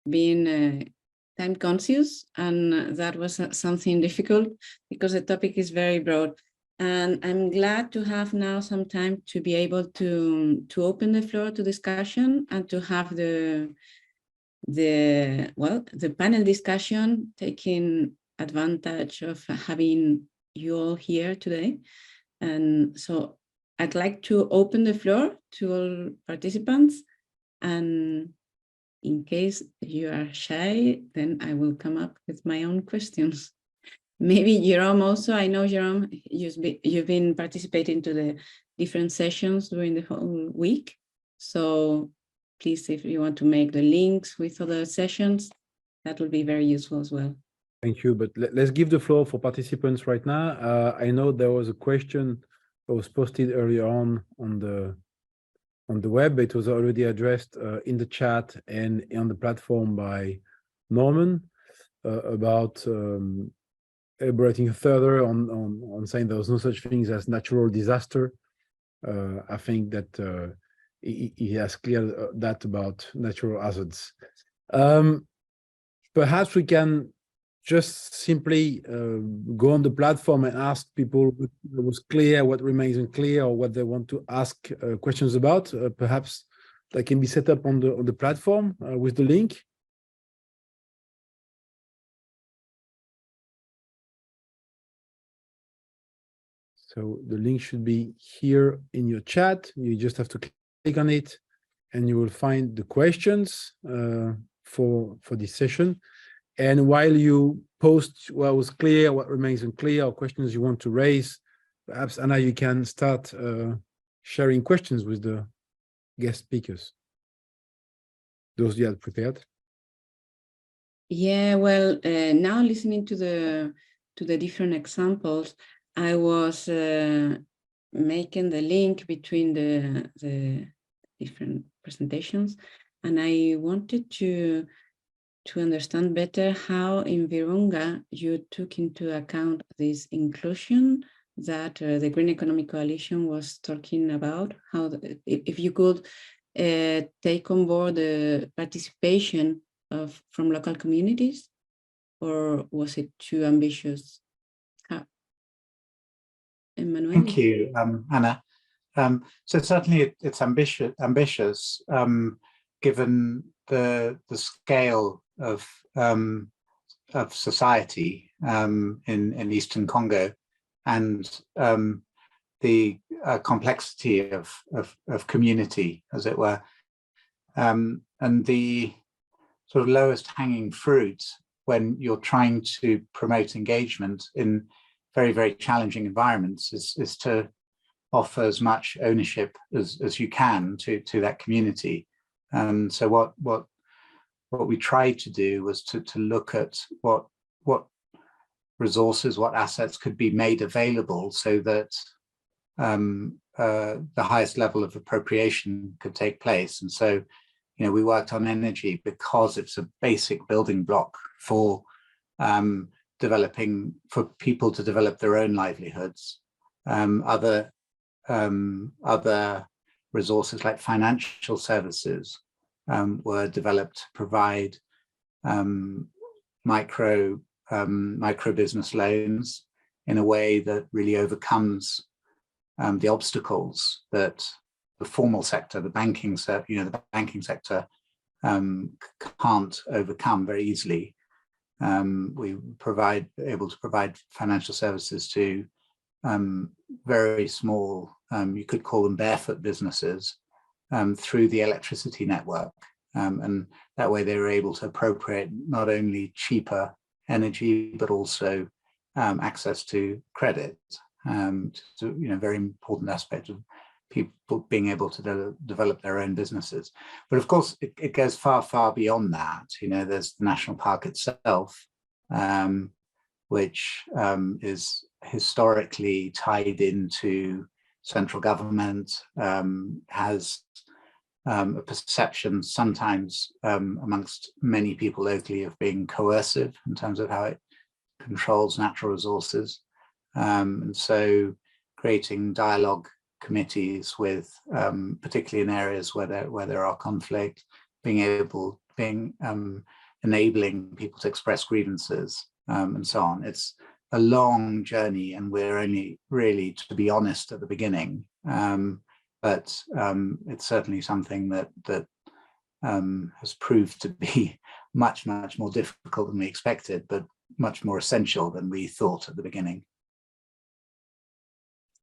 been time conscious, and that was something difficult because the topic is very broad. And I'm glad to have now some time to be able to open the floor to discussion and to have the panel discussion taking advantage of having you all here today. And so I'd like to open the floor to all participants. And in case you are shy, then I will come up with my own questions. Maybe Jerome also, I know Jerome, you've been participating to the different sessions during the whole week. So please, if you want to make the links with other sessions, that will be very useful as well. Thank you, but let's give the floor for participants right now. I know there was a question that was posted earlier on the web. It was already addressed in the chat and on the platform by Norman about elaborating further on saying there was no such things as natural disaster. I think that he has cleared that about natural hazards. Perhaps we can just simply go on the platform and ask people what was clear, what remains unclear, or what they want to ask questions about. Perhaps that can be set up on the platform with the link. So the link should be here in your chat. You just have to click on it, and you will find the questions for this session. And while you post what was clear, what remains unclear, or questions you want to raise, perhaps, Anna, you can start sharing questions with the guest speakers. Those you had prepared. Yeah, well, now listening to the different examples, I was making the link between the different presentations, and I wanted to understand better how in Virunga you took into account this inclusion that the Green Economic Coalition was talking about. How, if you could take on board the participation from local communities, or was it too ambitious? Emmanuel? Thank you, Anna. So certainly it's ambitious, given the scale of society in Eastern Congo, and the complexity of community, as it were, and the sort of lowest hanging fruit when you're trying to promote engagement in very, very challenging environments is to offer as much ownership as you can to that community. And so what we tried to do was to look at what resources, what assets could be made available so that the highest level of appropriation could take place. And so, you know, we worked on energy because it's a basic building block for for people to develop their own livelihoods. Other resources like financial services were developed to provide micro business loans in a way that really overcomes the obstacles that the formal sector, the banking sector, can't overcome very easily. We able to provide financial services to very small, you could call them barefoot businesses, through the electricity network. And that way they were able to appropriate not only cheaper energy, but also access to credit. So, you know, very important aspect of people being able to develop their own businesses. But of course, it goes far, far beyond that. You know, there's the national park itself, which is historically tied into central government, has a perception sometimes amongst many people locally of being coercive in terms of how it controls natural resources. And so creating dialogue committees with, particularly in areas where there are conflict, enabling people to express grievances, and so on. It's a long journey, and we're only really, to be honest, at the beginning. But it's certainly something that has proved to be much, much more difficult than we expected, but much more essential than we thought at the beginning.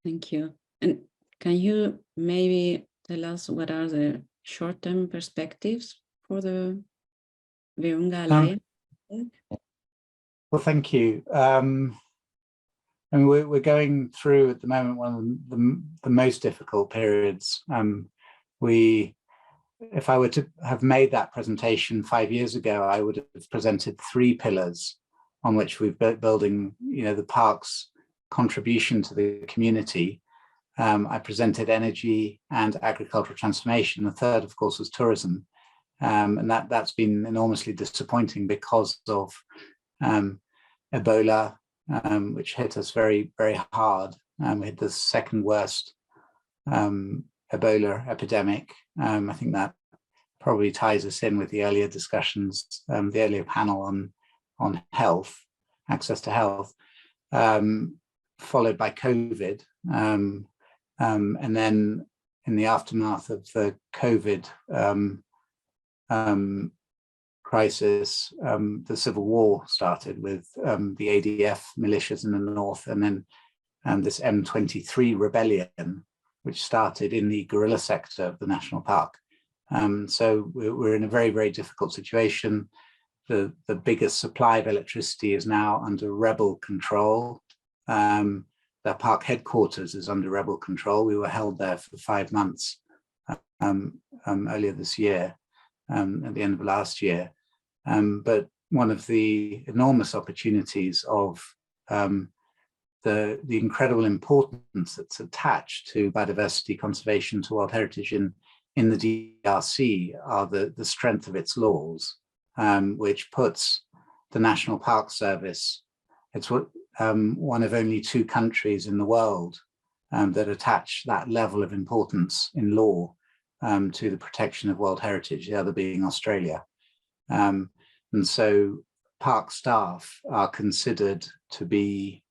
Thank you. And can you maybe tell us what are the short-term perspectives for the Virunga Alliance? Well, thank you. And we're going through at the moment one of the most difficult periods. If I were to have made that presentation 5 years ago, I would have presented 3 pillars on which we've been building, the park's contribution to the community. I presented energy and agricultural transformation. The third, of course, was tourism. And that's been enormously disappointing because of Ebola, which hit us very, very hard. We had the second worst Ebola epidemic. I think that probably ties us in with the earlier discussions, the earlier panel on health, access to health, followed by COVID. And then in the aftermath of the COVID crisis, the civil war started with the ADF militias in the north, and then this M23 rebellion, which started in the guerrilla sector of the national park. So we're in a very, very difficult situation. The biggest supply of electricity is now under rebel control. The park headquarters is under rebel control. We were held there for 5 months earlier this year, at the end of last year. But one of the enormous opportunities of the incredible importance that's attached to biodiversity conservation, to World Heritage in the DRC are the strength of its laws, which puts the National Park Service, it's one of only 2 countries in the world that attach that level of importance in law to the protection of World Heritage, the other being Australia. And so park staff are considered to be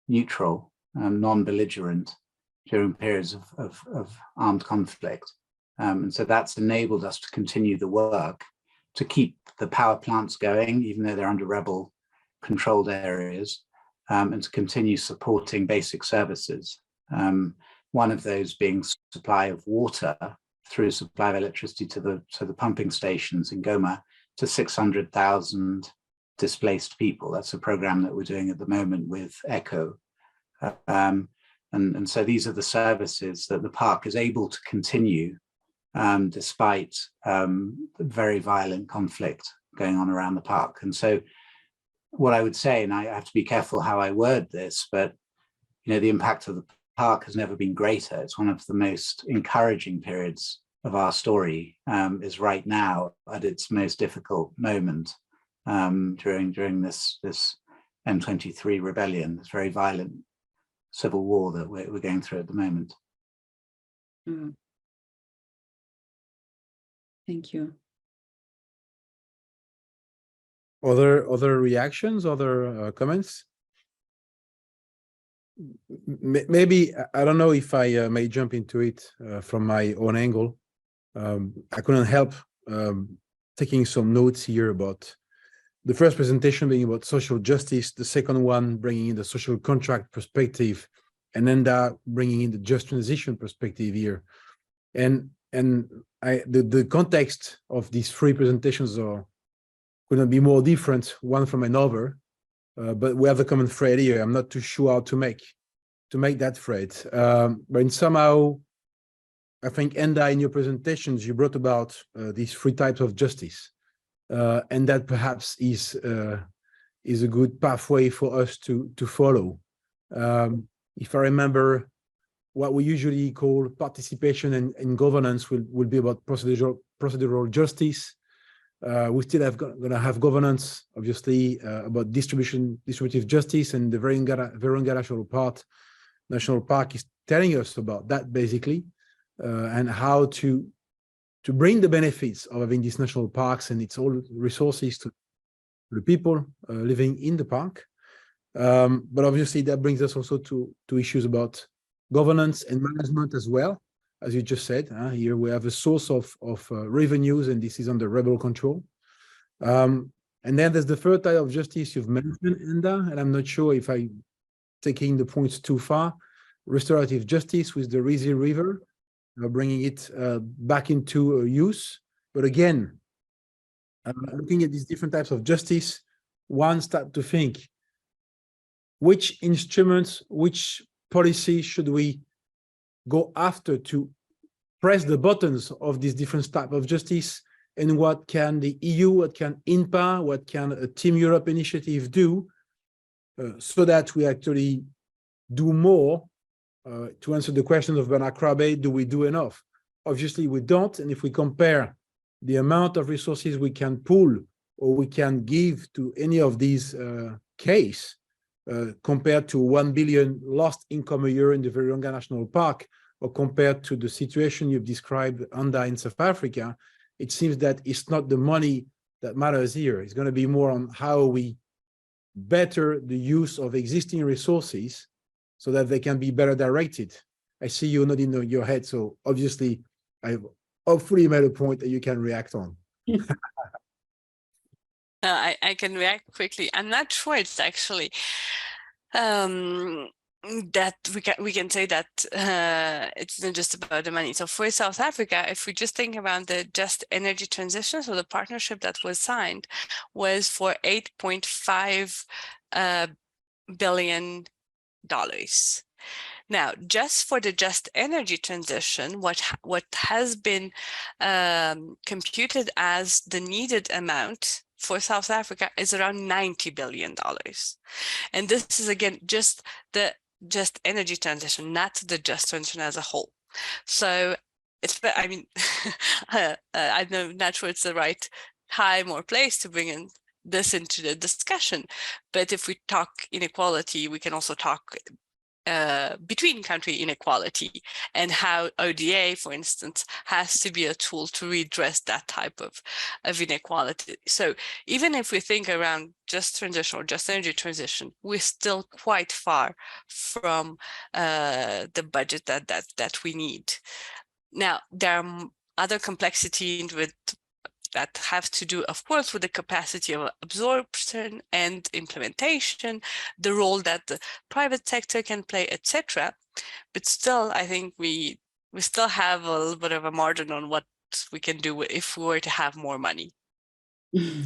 neutral and non-belligerent during periods of armed conflict. And so that's enabled us to continue the work, to keep the power plants going, even though they're under rebel controlled areas, and to continue supporting basic services. One of those being supply of water through supply of electricity to the pumping stations in Goma to 600,000 displaced people. That's a program that we're doing at the moment with ECHO. And so these are the services that the park is able to continue despite very violent conflict going on around the park. And so what I would say, and I have to be careful how I word this, but the impact of the park has never been greater. It's one of the most encouraging periods of our story, is right now at its most difficult moment during this M23 rebellion, this very violent civil war that we're going through at the moment. Mm. Thank you. Other reactions, other comments? Maybe, I don't know if I may jump into it from my own angle. I couldn't help taking some notes here about the first presentation being about social justice, the second one bringing in the social contract perspective, and then that bringing in the just transition perspective here. And the context of these 3 presentations couldn't be more different one from another, but we have a common thread here. I'm not too sure how to make that thread, but somehow I think, Enda, in your presentations you brought about these 3 types of justice, and that perhaps is a good pathway for us to follow. If I remember, what we usually call participation and governance will be about procedural justice. We still gonna have governance, obviously, about distributive justice, and the Virunga National Park is telling us about that basically, and how to bring the benefits of having these national parks and its all resources to the people living in the park. But obviously that brings us also to issues about governance and management as well, as you just said. Here we have a source of revenues, and this is under rebel control. And then there's the third type of justice you've mentioned, Enda, and I'm not sure if I'm taking the points too far. Restorative justice with the Rizi River, bringing it back into use. But again, looking at these different types of justice, one starts to think, which instruments, which policy should we go after to press the buttons of these different types of justice, and what can the EU, what can INPA, what can a Team Europe initiative do so that we actually do more. To answer the question of Bernard Krabbe, do we do enough? Obviously we don't, and if we compare the amount of resources we can pool or we can give to any of these cases compared to 1 billion lost income a year in the Virunga National Park, or compared to the situation you've described under in South Africa, it seems that it's not the money that matters here. It's going to be more on how we better the use of existing resources so that they can be better directed. I see you nodding your head, so obviously I've hopefully made a point that you can react on. I can react quickly. I'm not sure it's actually that we can say that it's not just about the money. So for South Africa, if we just think about the just energy transition, so the partnership that was signed was for $8.5 billion. Now, just for the just energy transition, what has been computed as the needed amount for South Africa is around $90 billion. And this is, again, just the just energy transition, not the just transition as a whole. So it's, I mean, I'm not sure it's the right time or place to bring in this into the discussion, but if we talk inequality, we can also talk between country inequality, and how ODA, for instance, has to be a tool to redress that type of inequality. So even if we think around just transition or just energy transition, we're still quite far from the budget that we need. Now, there are other complexities with that have to do, of course, with the capacity of absorption and implementation, the role that the private sector can play, etc. But still, I think we still have a little bit of a margin on what we can do if we were to have more money.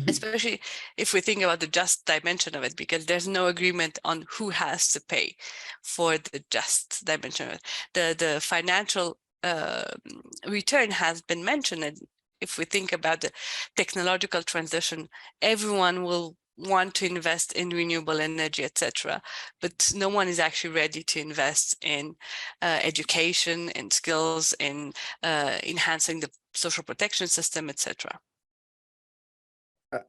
Especially if we think about the just dimension of it, because there's no agreement on who has to pay for the just dimension of it. The financial return has been mentioned, and if we think about the technological transition, everyone will want to invest in renewable energy, etc. But no one is actually ready to invest in education and skills, in enhancing the social protection system, etc.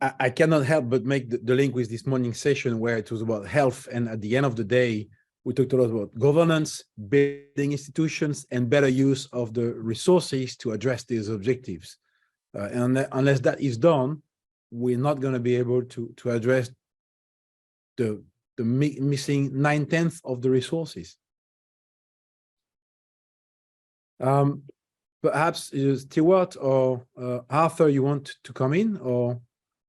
I cannot help but make the link with this morning session where it was about health, and at the end of the day, we talked a lot about governance, building institutions, and better use of the resources to address these objectives. And unless that is done, we're not going to be able to address the missing 9/10 of the resources. Perhaps Stewart or Arthur, you want to come in, or?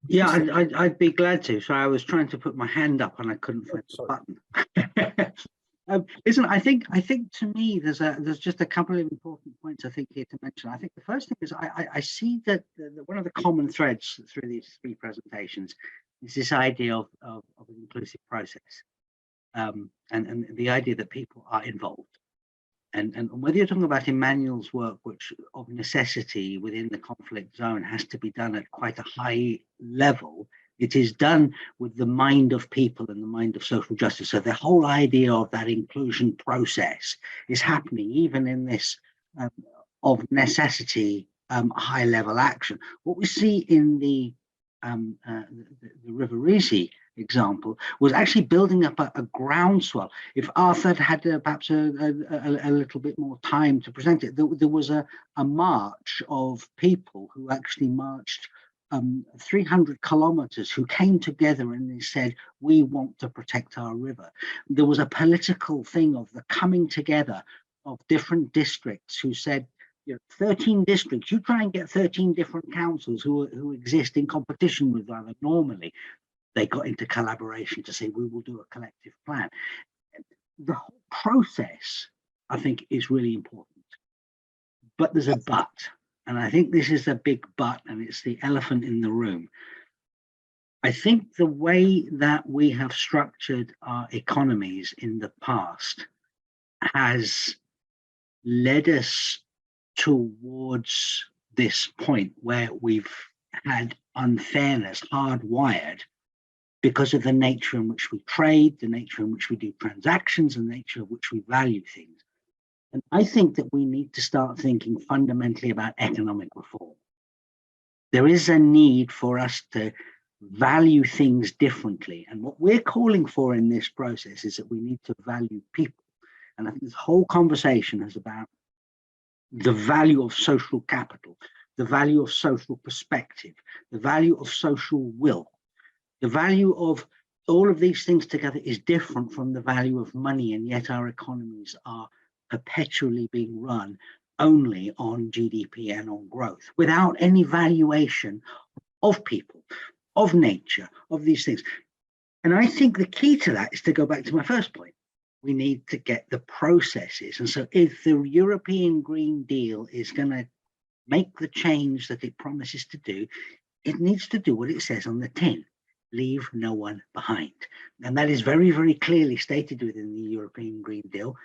Yeah, I'd be glad to. So I was trying to put my hand up and I couldn't find the button. Listen, I think to me there's just a couple of important points I think here to mention. I think the first thing is I see that one of the common threads through these three presentations is this idea of an inclusive process, and the idea that people are involved. And whether you're talking about Emmanuel's work, which of necessity within the conflict zone has to be done at quite a high level, it is done with the mind of people and the mind of social justice. So the whole idea of that inclusion process is happening even in this of necessity high level action. What we see in the River Rizi example was actually building up a groundswell. If Arthur had perhaps a little bit more time to present it, there was a march of people who actually marched 300 kilometers, who came together and they said, we want to protect our river. There was a political thing of the coming together of different districts who said, 13 districts, you try and get 13 different councils who exist in competition with one another. Normally, they got into collaboration to say, we will do a collective plan. The whole process, I think, is really important. But there's a but, and I think this is a big but, and it's the elephant in the room. I think the way that we have structured our economies in the past has led us towards this point where we've had unfairness hardwired because of the nature in which we trade, the nature in which we do transactions, and the nature in which we value things. And I think that we need to start thinking fundamentally about economic reform. There is a need for us to value things differently. And what we're calling for in this process is that we need to value people. And I think this whole conversation is about the value of social capital, the value of social perspective, the value of social will. The value of all of these things together is different from the value of money, and yet our economies are perpetually being run only on GDP and on growth, without any valuation of people, of nature, of these things. And I think the key to that is to go back to my first point. We need to get the processes. And so if the European Green Deal is going to make the change that it promises to do, it needs to do what it says on the tin. Leave no one behind. And that is very, very clearly stated within the European Green Deal.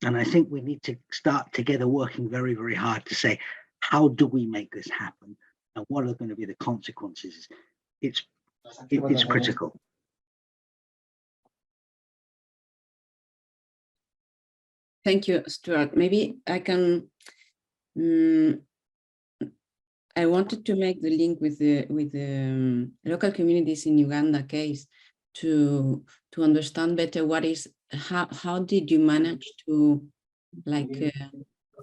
And I think we need to start together working very, very hard to say, how do we make this happen? And what are going to be the consequences? It's critical. Thank you, Stuart. Maybe I can. I wanted to make the link with the local communities in Uganda case to understand better what is how did you manage to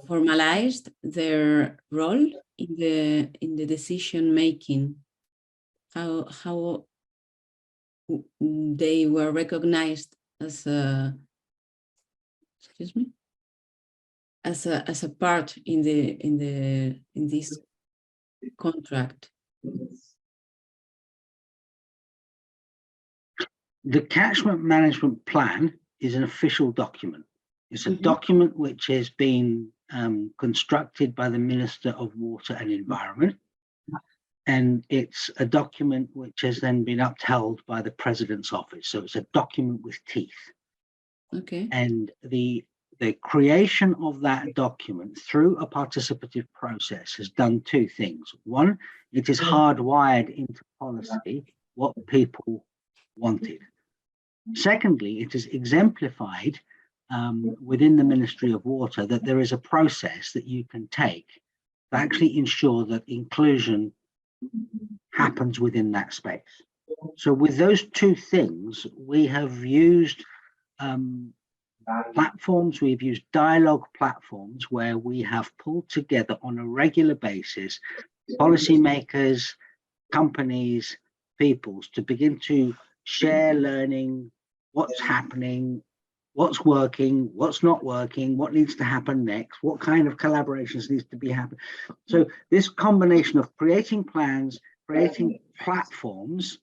formalize their role in the decision making, how they were recognized as a as a part in this contract. The catchment management plan is an official document. It's a document which has been constructed by the Minister of Water and Environment. And it's a document which has then been upheld by the President's office. So it's a document with teeth. Okay. And the creation of that document through a participative process has done two things. One, it is hardwired into policy what people wanted. Secondly, it is exemplified within the Ministry of Water that there is a process that you can take to actually ensure that inclusion happens within that space. So with those two things, we have used platforms, we've used dialogue platforms where we have pulled together on a regular basis policymakers, companies, peoples to begin to share learning, what's happening, what's working, what's not working, what needs to happen next, what kind of collaborations needs to be happening. So this combination of creating plans, creating platforms,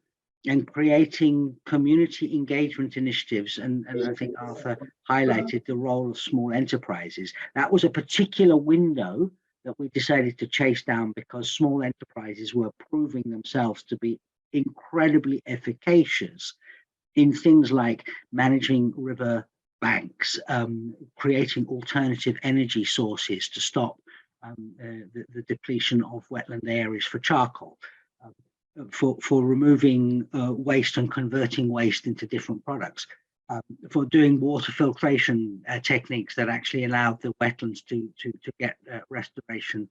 and creating community engagement initiatives, and I think Arthur highlighted the role of small enterprises. That was a particular window that we decided to chase down because small enterprises were proving themselves to be incredibly efficacious in things like managing river banks, creating alternative energy sources to stop the depletion of wetland areas for charcoal, for removing waste and converting waste into different products, for doing water filtration techniques that actually allowed the wetlands to get restoration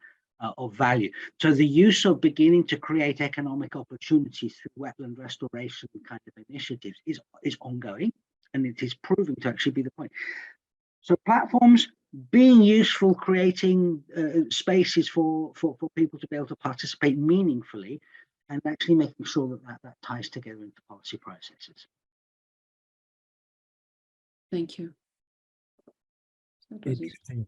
of value. So the use of beginning to create economic opportunities through wetland restoration kind of initiatives is ongoing, and it is proving to actually be the point. So platforms being useful, creating spaces for people to be able to participate meaningfully, and actually making sure that ties together into policy processes. Thank you. Interesting.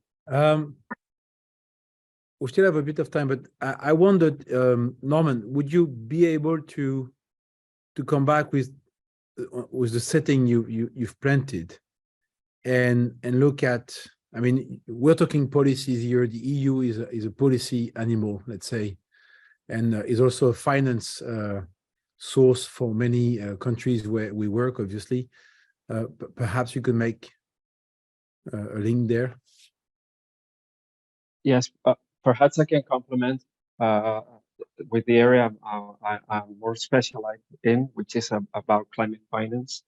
we still have a bit of time, but I wondered, Norman, would you be able to come back with the setting you've planted and look at? I mean, we're talking policies here. The EU is a policy animal, let's say, and is also a finance source for many countries where we work, obviously. Perhaps you could make a link there. Yes, perhaps I can complement with the area I'm more specialized in, which is about climate finance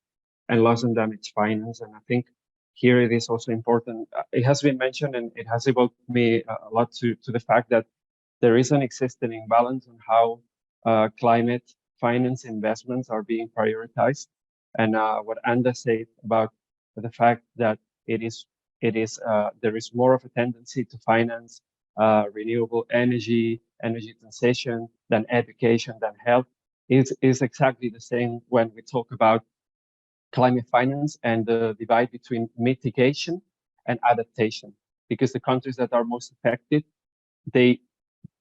and loss and damage finance. And I think here it is also important. It has been mentioned, and it has evolved me a lot to the fact that there is an existing imbalance on how climate finance investments are being prioritized. And what Anda said about the fact that there is more of a tendency to finance renewable energy transition than education, than health, is exactly the same when we talk about climate finance and the divide between mitigation and adaptation. Because the countries that are most affected, they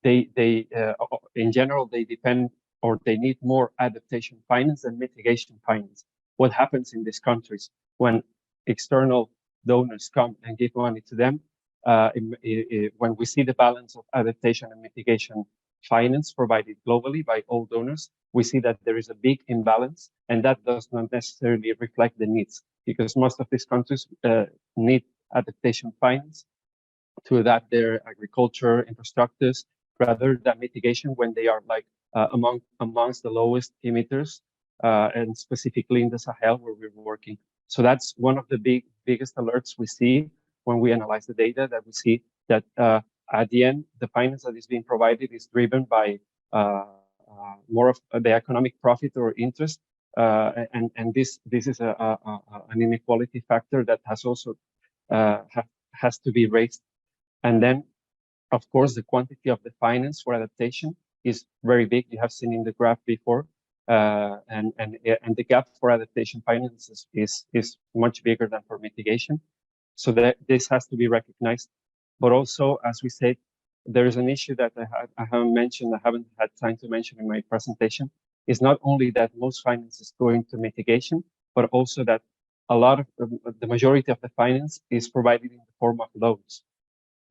in general, they depend or they need more adaptation finance than mitigation finance. What happens in these countries when external donors come and give money to them? When we see the balance of adaptation and mitigation finance provided globally by all donors, we see that there is a big imbalance, and that does not necessarily reflect the needs, because most of these countries need adaptation finance to adapt their agriculture infrastructures rather than mitigation when they are like amongst the lowest emitters, and specifically in the Sahel where we're working. So that's one of the biggest alerts we see when we analyze the data, that we see that at the end, the finance that is being provided is driven by more of the economic profit or interest. And this is an inequality factor that has also has to be raised. And then, of course, the quantity of the finance for adaptation is very big. You have seen in the graph before, and the gap for adaptation finance is much bigger than for mitigation. So that this has to be recognized. But also, as we said, there is an issue that I haven't mentioned, I haven't had time to mention in my presentation, is not only that most finance is going to mitigation, but also that a lot of the majority of the finance is provided in the form of loans.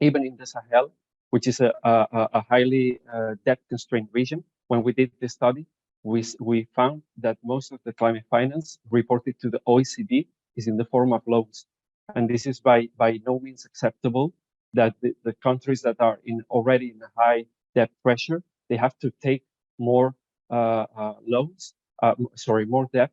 Even in the Sahel, which is a highly debt-constrained region, when we did this study, we found that most of the climate finance reported to the OECD is in the form of loans. And this is by no means acceptable, that the countries that are already in a high debt pressure, they have to take more loans, more debt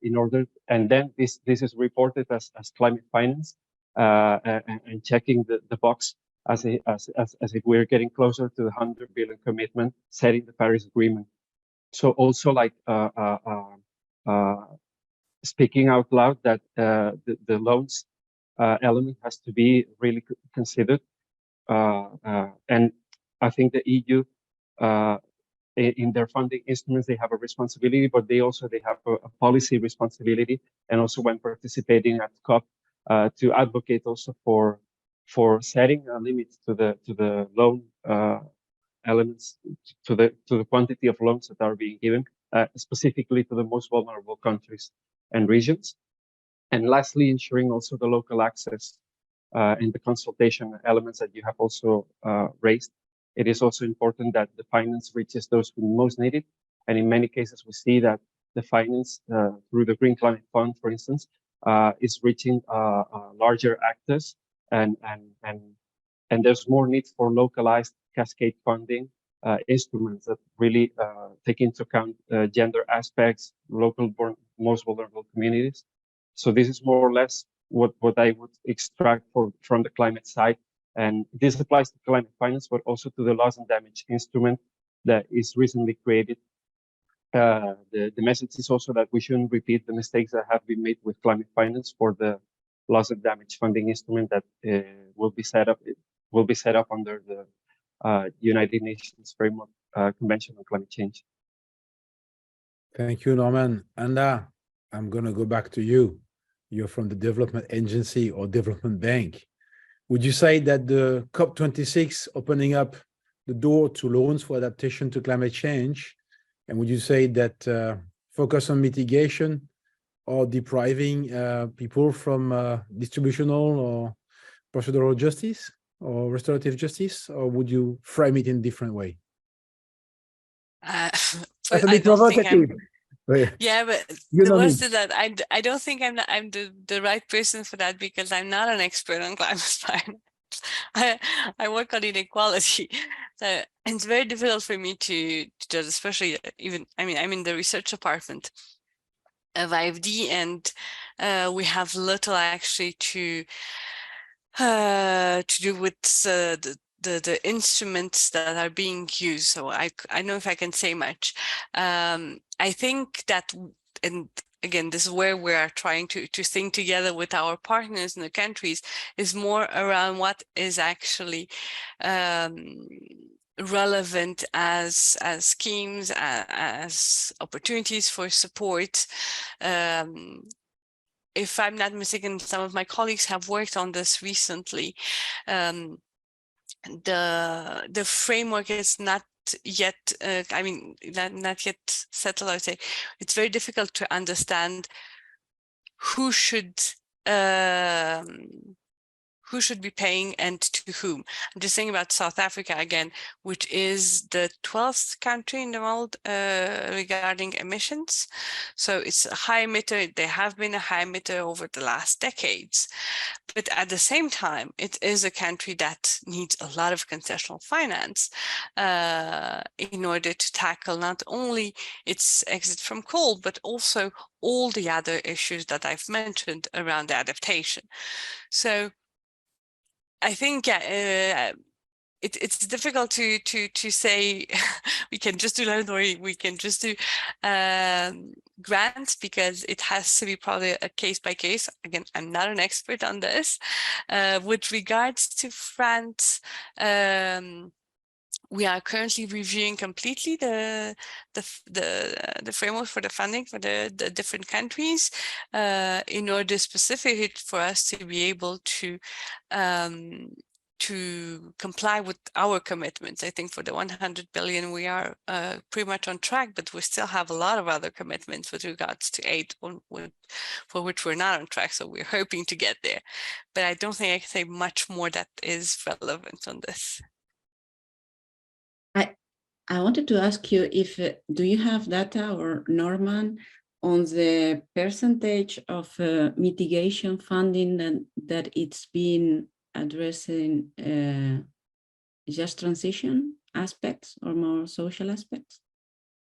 in order, and then this is reported as climate finance, and checking the box as if we're getting closer to the 100 billion commitment set in the Paris Agreement. So also like speaking out loud that the loans element has to be really considered, and I think the EU in their funding instruments, they have a responsibility, but they have a policy responsibility, and also when participating at COP to advocate also for setting a limit to the loan elements, to the quantity of loans that are being given, specifically to the most vulnerable countries and regions. And lastly, ensuring also the local access and the consultation elements that you have also raised. It is also important that the finance reaches those who most need it. And in many cases, we see that the finance through the Green Climate Fund, for instance, is reaching larger actors, and there's more need for localized cascade funding instruments that really take into account gender aspects, most vulnerable communities. So this is more or less what I would extract from the climate side. And this applies to climate finance, but also to the loss and damage instrument that is recently created. The message is also that we shouldn't repeat the mistakes that have been made with climate finance for the loss and damage funding instrument that will be set up under the United Nations Framework Convention on Climate Change. Thank you, Norman. And I'm going to go back to you. You're from the Development Agency or Development Bank. would you say that the COP26 opening up the door to loans for adaptation to climate change, and would you say that focus on mitigation or depriving people from distributional or procedural justice or restorative justice, or would you frame it in a different way? That's a bit provocative. Yeah, but you the know worst me. is that I don't think I'm the right person for that, because I'm not an expert on climate finance. I work on inequality, so it's very difficult for me to judge, especially even, I mean, I'm in the research department of IFD, and we have little actually to do with the instruments that are being used. So I don't know if I can say much. I think that, and again, this is where we are trying to think together with our partners in the countries, is more around what is actually relevant as schemes, as opportunities for support. If I'm not mistaken, some of my colleagues have worked on this recently. The framework is not yet, I mean, not yet settled. I would say it's very difficult to understand who should be paying and to whom. I'm just saying about South Africa again, which is the 12th country in the world regarding emissions. So it's a high emitter. They have been a high emitter over the last decades. But at the same time, it is a country that needs a lot of concessional finance in order to tackle not only its exit from coal, but also all the other issues that I've mentioned around the adaptation. So I think it's difficult to say we can just do loan or we can just do grants, because it has to be probably a case by case. Again, I'm not an expert on this. With regards to France, we are currently reviewing completely the framework for the funding for the different countries in order specifically for us to be able to comply with our commitments. I think for the 100 billion, we are pretty much on track, but we still have a lot of other commitments with regards to aid for which we're not on track. So we're hoping to get there. But I don't think I can say much more that is relevant on this. I wanted to ask you if, do you have data, or Norman, on the percentage of mitigation funding that it's been addressing just transition aspects or more social aspects?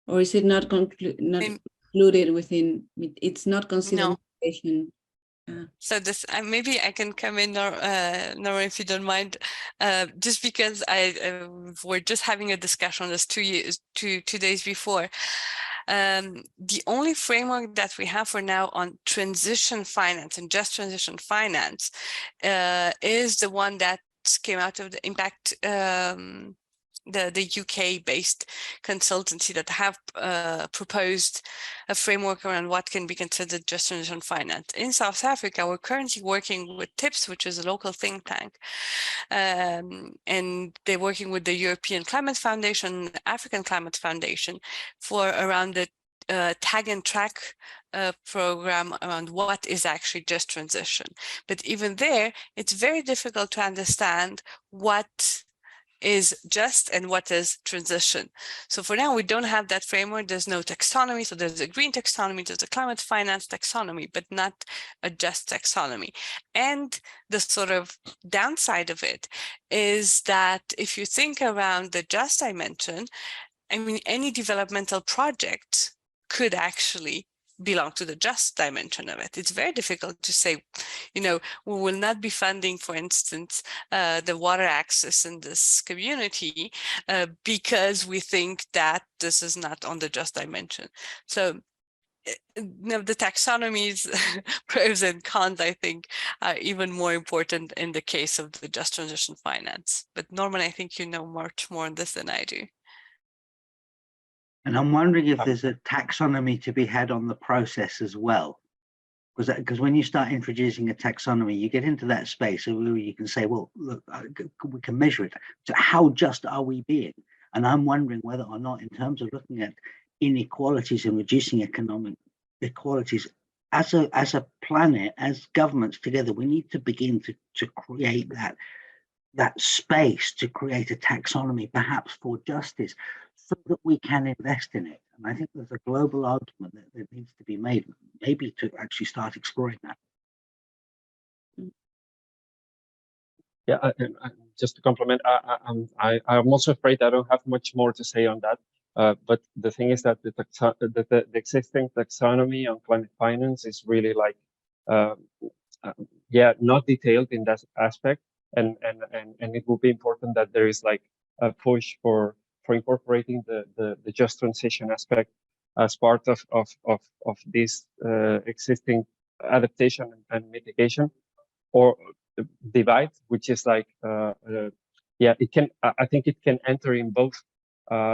Or is it not included within, it's not considered mitigation? So this, maybe I can come in, Nora, if you don't mind, just because we're just having a discussion on this two days before. The only framework that we have for now on transition finance and just transition finance is the one that came out of the impact, the UK-based consultancy that have proposed a framework around what can be considered just transition finance. In South Africa, we're currently working with TIPS, which is a local think tank, and they're working with the European Climate Foundation, the African Climate Foundation, for around the tag and track program around what is actually just transition. But even there, it's very difficult to understand what is just and what is transition. So for now, we don't have that framework. There's no taxonomy. So there's a green taxonomy, there's a climate finance taxonomy, but not a just taxonomy. And the sort of downside of it is that if you think around the just dimension, I mean, any developmental project could actually belong to the just dimension of it. It's very difficult to say, we will not be funding, for instance, the water access in this community because we think that this is not on the just dimension. So the taxonomy's pros and cons, I think, are even more important in the case of the just transition finance. But Norman, I think you know much more on this than I do. And I'm wondering if there's a taxonomy to be had on the process as well. Because when you start introducing a taxonomy, you get into that space where you can say, well, look, we can measure it. So how just are we being? And I'm wondering whether or not, in terms of looking at inequalities and reducing economic inequalities, as a planet, as governments together, we need to begin to create that space to create a taxonomy, perhaps for justice, so that we can invest in it. And I think there's a global argument that needs to be made, maybe to actually start exploring that. Yeah, just to complement, I'm also afraid I don't have much more to say on that. But the thing is that the existing taxonomy on climate finance is really like, yeah, not detailed in that aspect, and it will be important that there is like a push for incorporating the just transition aspect as part of this existing adaptation and mitigation, or divide, which is like, yeah, it can, I think it can enter in both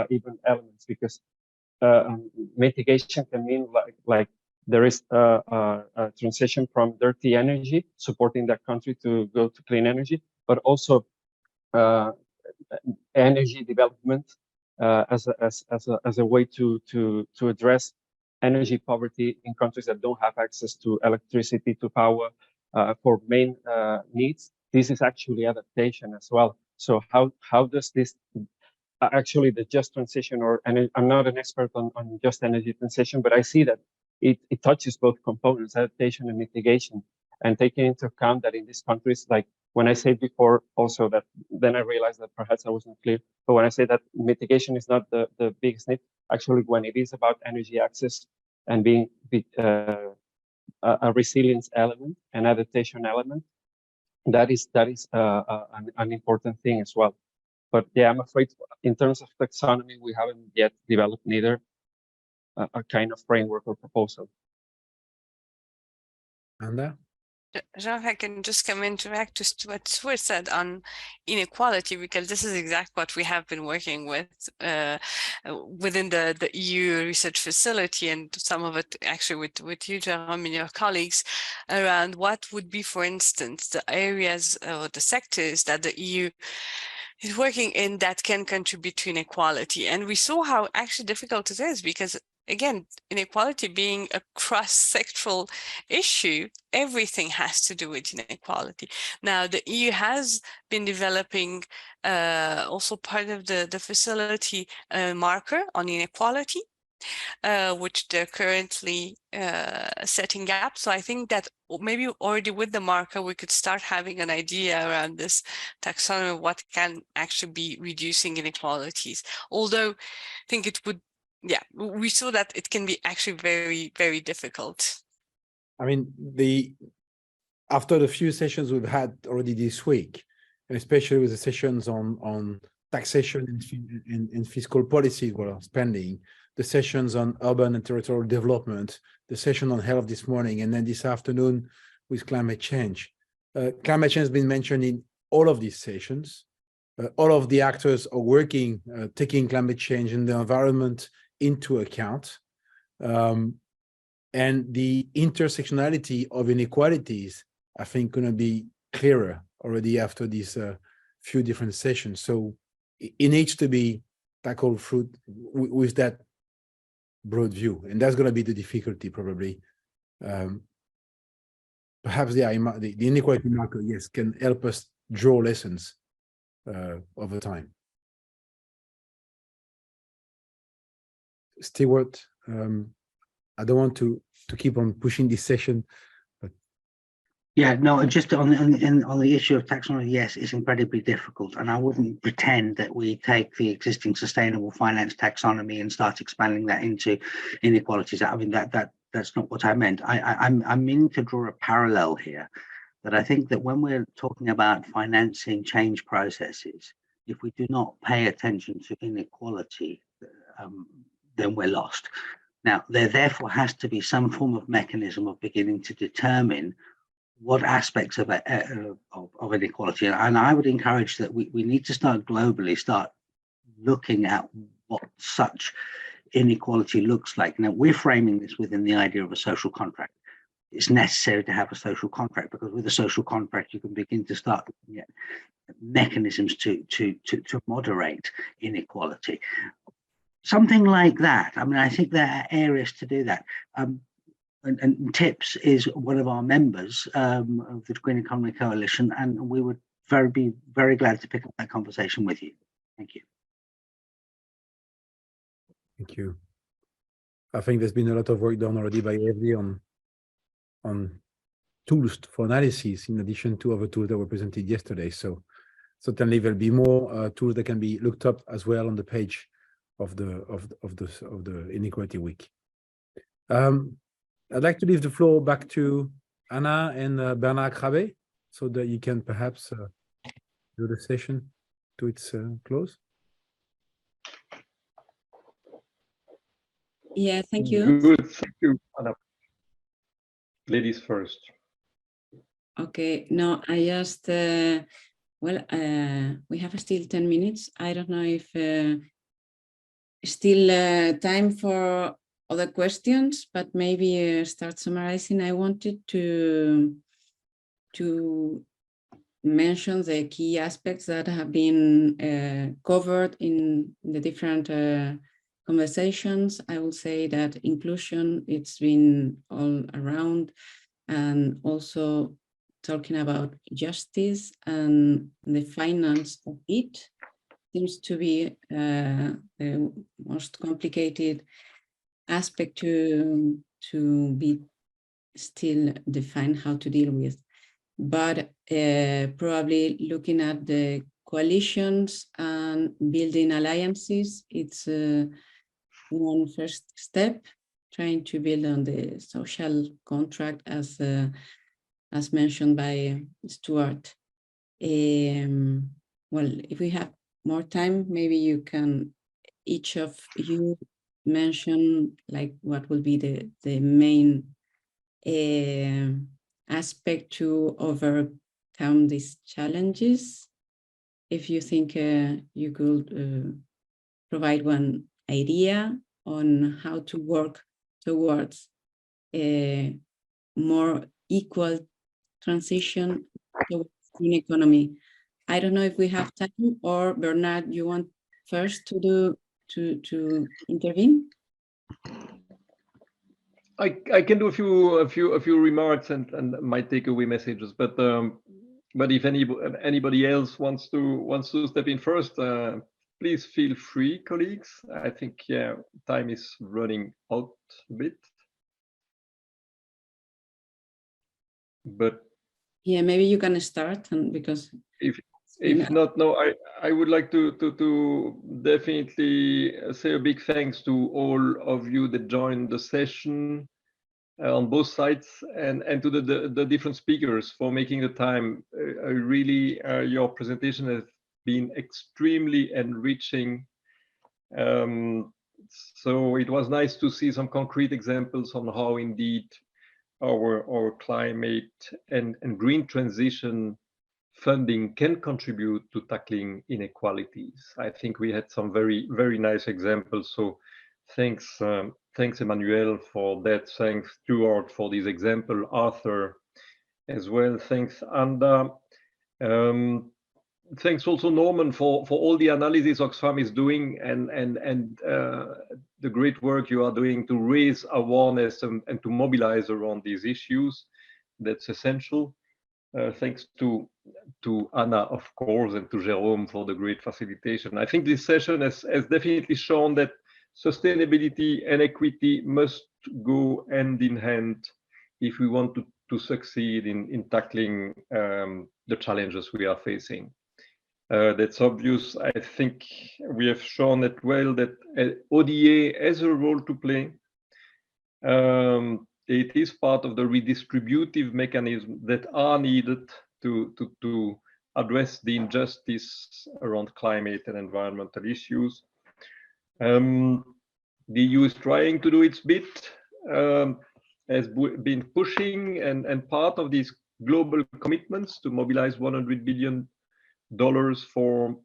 even elements, because mitigation can mean like there is a transition from dirty energy, supporting that country to go to clean energy, but also energy development as a way to address energy poverty in countries that don't have access to electricity, to power, for main needs. This is actually adaptation as well. So how does this actually the just transition, or, and I'm not an expert on just energy transition, but I see that it touches both components, adaptation and mitigation, and taking into account that in these countries, like when I said before also that, then I realized that perhaps I wasn't clear, but when I say that mitigation is not the biggest need, actually when it is about energy access and being a resilience element, an adaptation element, that is an important thing as well. But yeah, I'm afraid in terms of taxonomy, we haven't yet developed neither a kind of framework or proposal. Anna? Jean, if I can just come in to react to what Stuart said on inequality, because this is exactly what we have been working with within the EU research facility, and some of it actually with you, Jerome, and your colleagues, around what would be, for instance, the areas or the sectors that the EU is working in that can contribute to inequality. And we saw how actually difficult it is, because again, inequality being a cross-sectoral issue, everything has to do with inequality. Now, the EU has been developing also part of the facility marker on inequality, which they're currently setting up. So I think that maybe already with the marker, we could start having an idea around this taxonomy, what can actually be reducing inequalities. Although I think it would, yeah, we saw that it can be actually very, very difficult. I mean, after the few sessions we've had already this week, and especially with the sessions on taxation and fiscal policy, well, spending, the sessions on urban and territorial development, the session on health this morning, and then this afternoon with climate change. Climate change has been mentioned in all of these sessions. All of the actors are working, taking climate change and the environment into account. And the intersectionality of inequalities, I think, going to be clearer already after these few different sessions. So it needs to be tackled through with that broad view, and that's going to be the difficulty probably. Perhaps the inequality marker, yes, can help us draw lessons over time. Stuart, I don't want to keep on pushing this session, but yeah, no, just on the issue of taxonomy, yes, it's incredibly difficult, and I wouldn't pretend that we take the existing sustainable finance taxonomy and start expanding that into inequalities. I mean, that's not what I meant. I'm meaning to draw a parallel here, that I think that when we're talking about financing change processes, if we do not pay attention to inequality, then we're lost. Now, there therefore has to be some form of mechanism of beginning to determine what aspects of inequality, and I would encourage that we need to start globally, start looking at what such inequality looks like. Now, we're framing this within the idea of a social contract. it's necessary to have a social contract, because with a social contract you can begin to start looking at mechanisms to moderate inequality. Something like that. I mean, I think there are areas to do that. And TIPS is one of our members of the Green Economy Coalition, and we would be very glad to pick up that conversation with you. Thank you. Thank you. I think there's been a lot of work done already by Evely on tools for analysis, in addition to other tools that were presented yesterday. So certainly there'll be more tools that can be looked up as well on the page of the Inequality Week. I'd like to leave the floor back to Anna and Bernard Krabbe, so that you can perhaps do the session to its close. Yeah, thank you. Good, thank you, Anna. Ladies first. Okay, no, I just, well, we have still 10 minutes. I don't know if still time for other questions, but maybe start summarizing. I wanted to mention the key aspects that have been covered in the different conversations. I will say that inclusion, it's been all around, and also talking about justice and the finance of it seems to be the most complicated aspect to be still define how to deal with. But probably looking at the coalitions and building alliances, it's one first step, trying to build on the social contract as mentioned by Stuart. Well, if we have more time, maybe you can, each of you, mention like what will be the main aspect to overcome these challenges. If you think you could provide one idea on how to work towards a more equal transition towards green economy. I don't know if we have time, or Bernard, you want first to do to intervene? I can do a few remarks and my takeaway messages, but if anybody else wants to step in first, please feel free, colleagues. I think time is running out a bit, but yeah, maybe you can start, and because if not, no, I would like to definitely say a big thanks to all of you that joined the session on both sides, and to the different speakers for making the time. Really, your presentation has been extremely enriching. So it was nice to see some concrete examples on how indeed our climate and green transition funding can contribute to tackling inequalities. I think we had some very, very nice examples. So thanks, Emmanuel, for that. Thanks, Stuart, for this example. Arthur, as well. Thanks, Anda. Thanks also, Norman, for all the analysis Oxfam is doing, and the great work you are doing to raise awareness and to mobilize around these issues. That's essential. Thanks to Anna, of course, and to Jérôme for the great facilitation. I think this session has definitely shown that sustainability and equity must go hand in hand if we want to succeed in tackling the challenges we are facing. That's obvious. I think we have shown it well that ODA has a role to play. It is part of the redistributive mechanisms that are needed to address the injustice around climate and environmental issues. The EU is trying to do its bit, has been pushing, and part of these global commitments to mobilize $100 billion for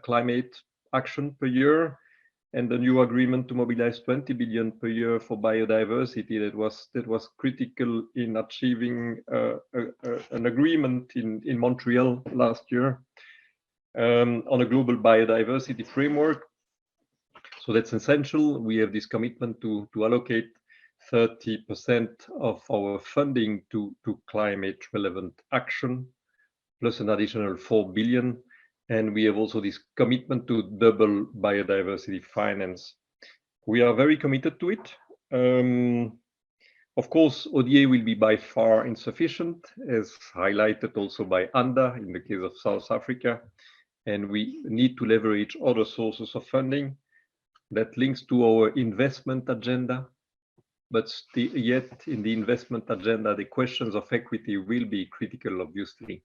climate action per year and the new agreement to mobilize 20 billion per year for biodiversity that was critical in achieving an agreement in Montreal last year on a global biodiversity framework. So that's essential. We have this commitment to allocate 30% of our funding to climate relevant action, plus an additional 4 billion. And we have also this commitment to double biodiversity finance. We are very committed to it. Of course, ODA will be by far insufficient, as highlighted also by ANDA in the case of South Africa. And we need to leverage other sources of funding that links to our investment agenda. But yet in the investment agenda, the questions of equity will be critical, obviously.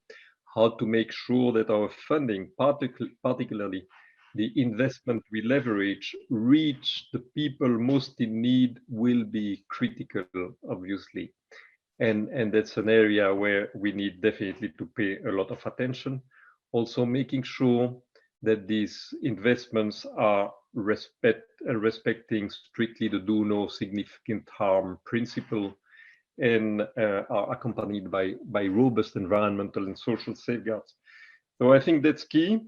How to make sure that our funding, particularly the investment we leverage, reach the people most in need will be critical, obviously. And that's an area where we need definitely to pay a lot of attention. Also making sure that these investments are respecting strictly the do no significant harm principle, and are accompanied by robust environmental and social safeguards. So I think that's key.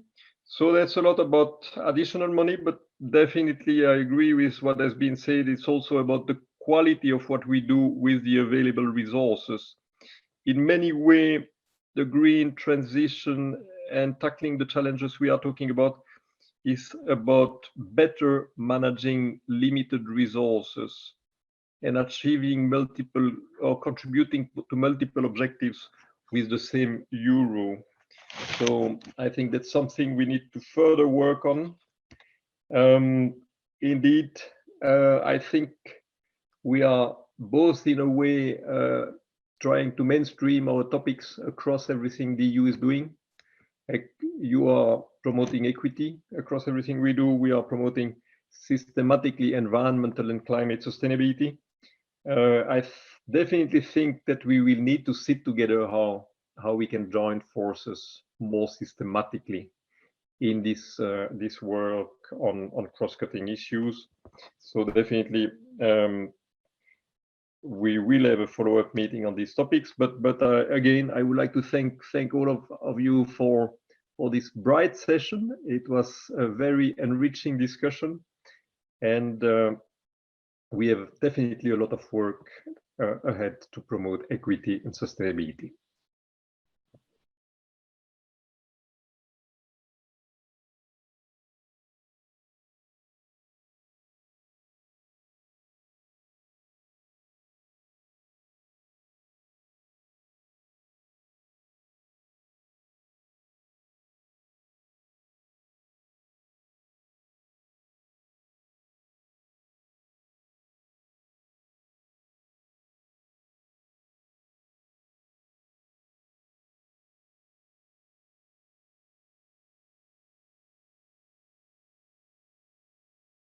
So that's a lot about additional money, but definitely I agree with what has been said. It's also about the quality of what we do with the available resources. In many ways, the green transition and tackling the challenges we are talking about is about better managing limited resources and achieving multiple or contributing to multiple objectives with the same euro. So I think that's something we need to further work on. Indeed, I think we are both in a way trying to mainstream our topics across everything the EU is doing. You are promoting equity across everything we do. We are promoting systematically environmental and climate sustainability. I definitely think that we will need to sit together how we can join forces more systematically in this work on cross-cutting issues. So definitely we will have a follow-up meeting on these topics. But again, I would like to thank all of you for this bright session. It was a very enriching discussion, and we have definitely a lot of work ahead to promote equity and sustainability.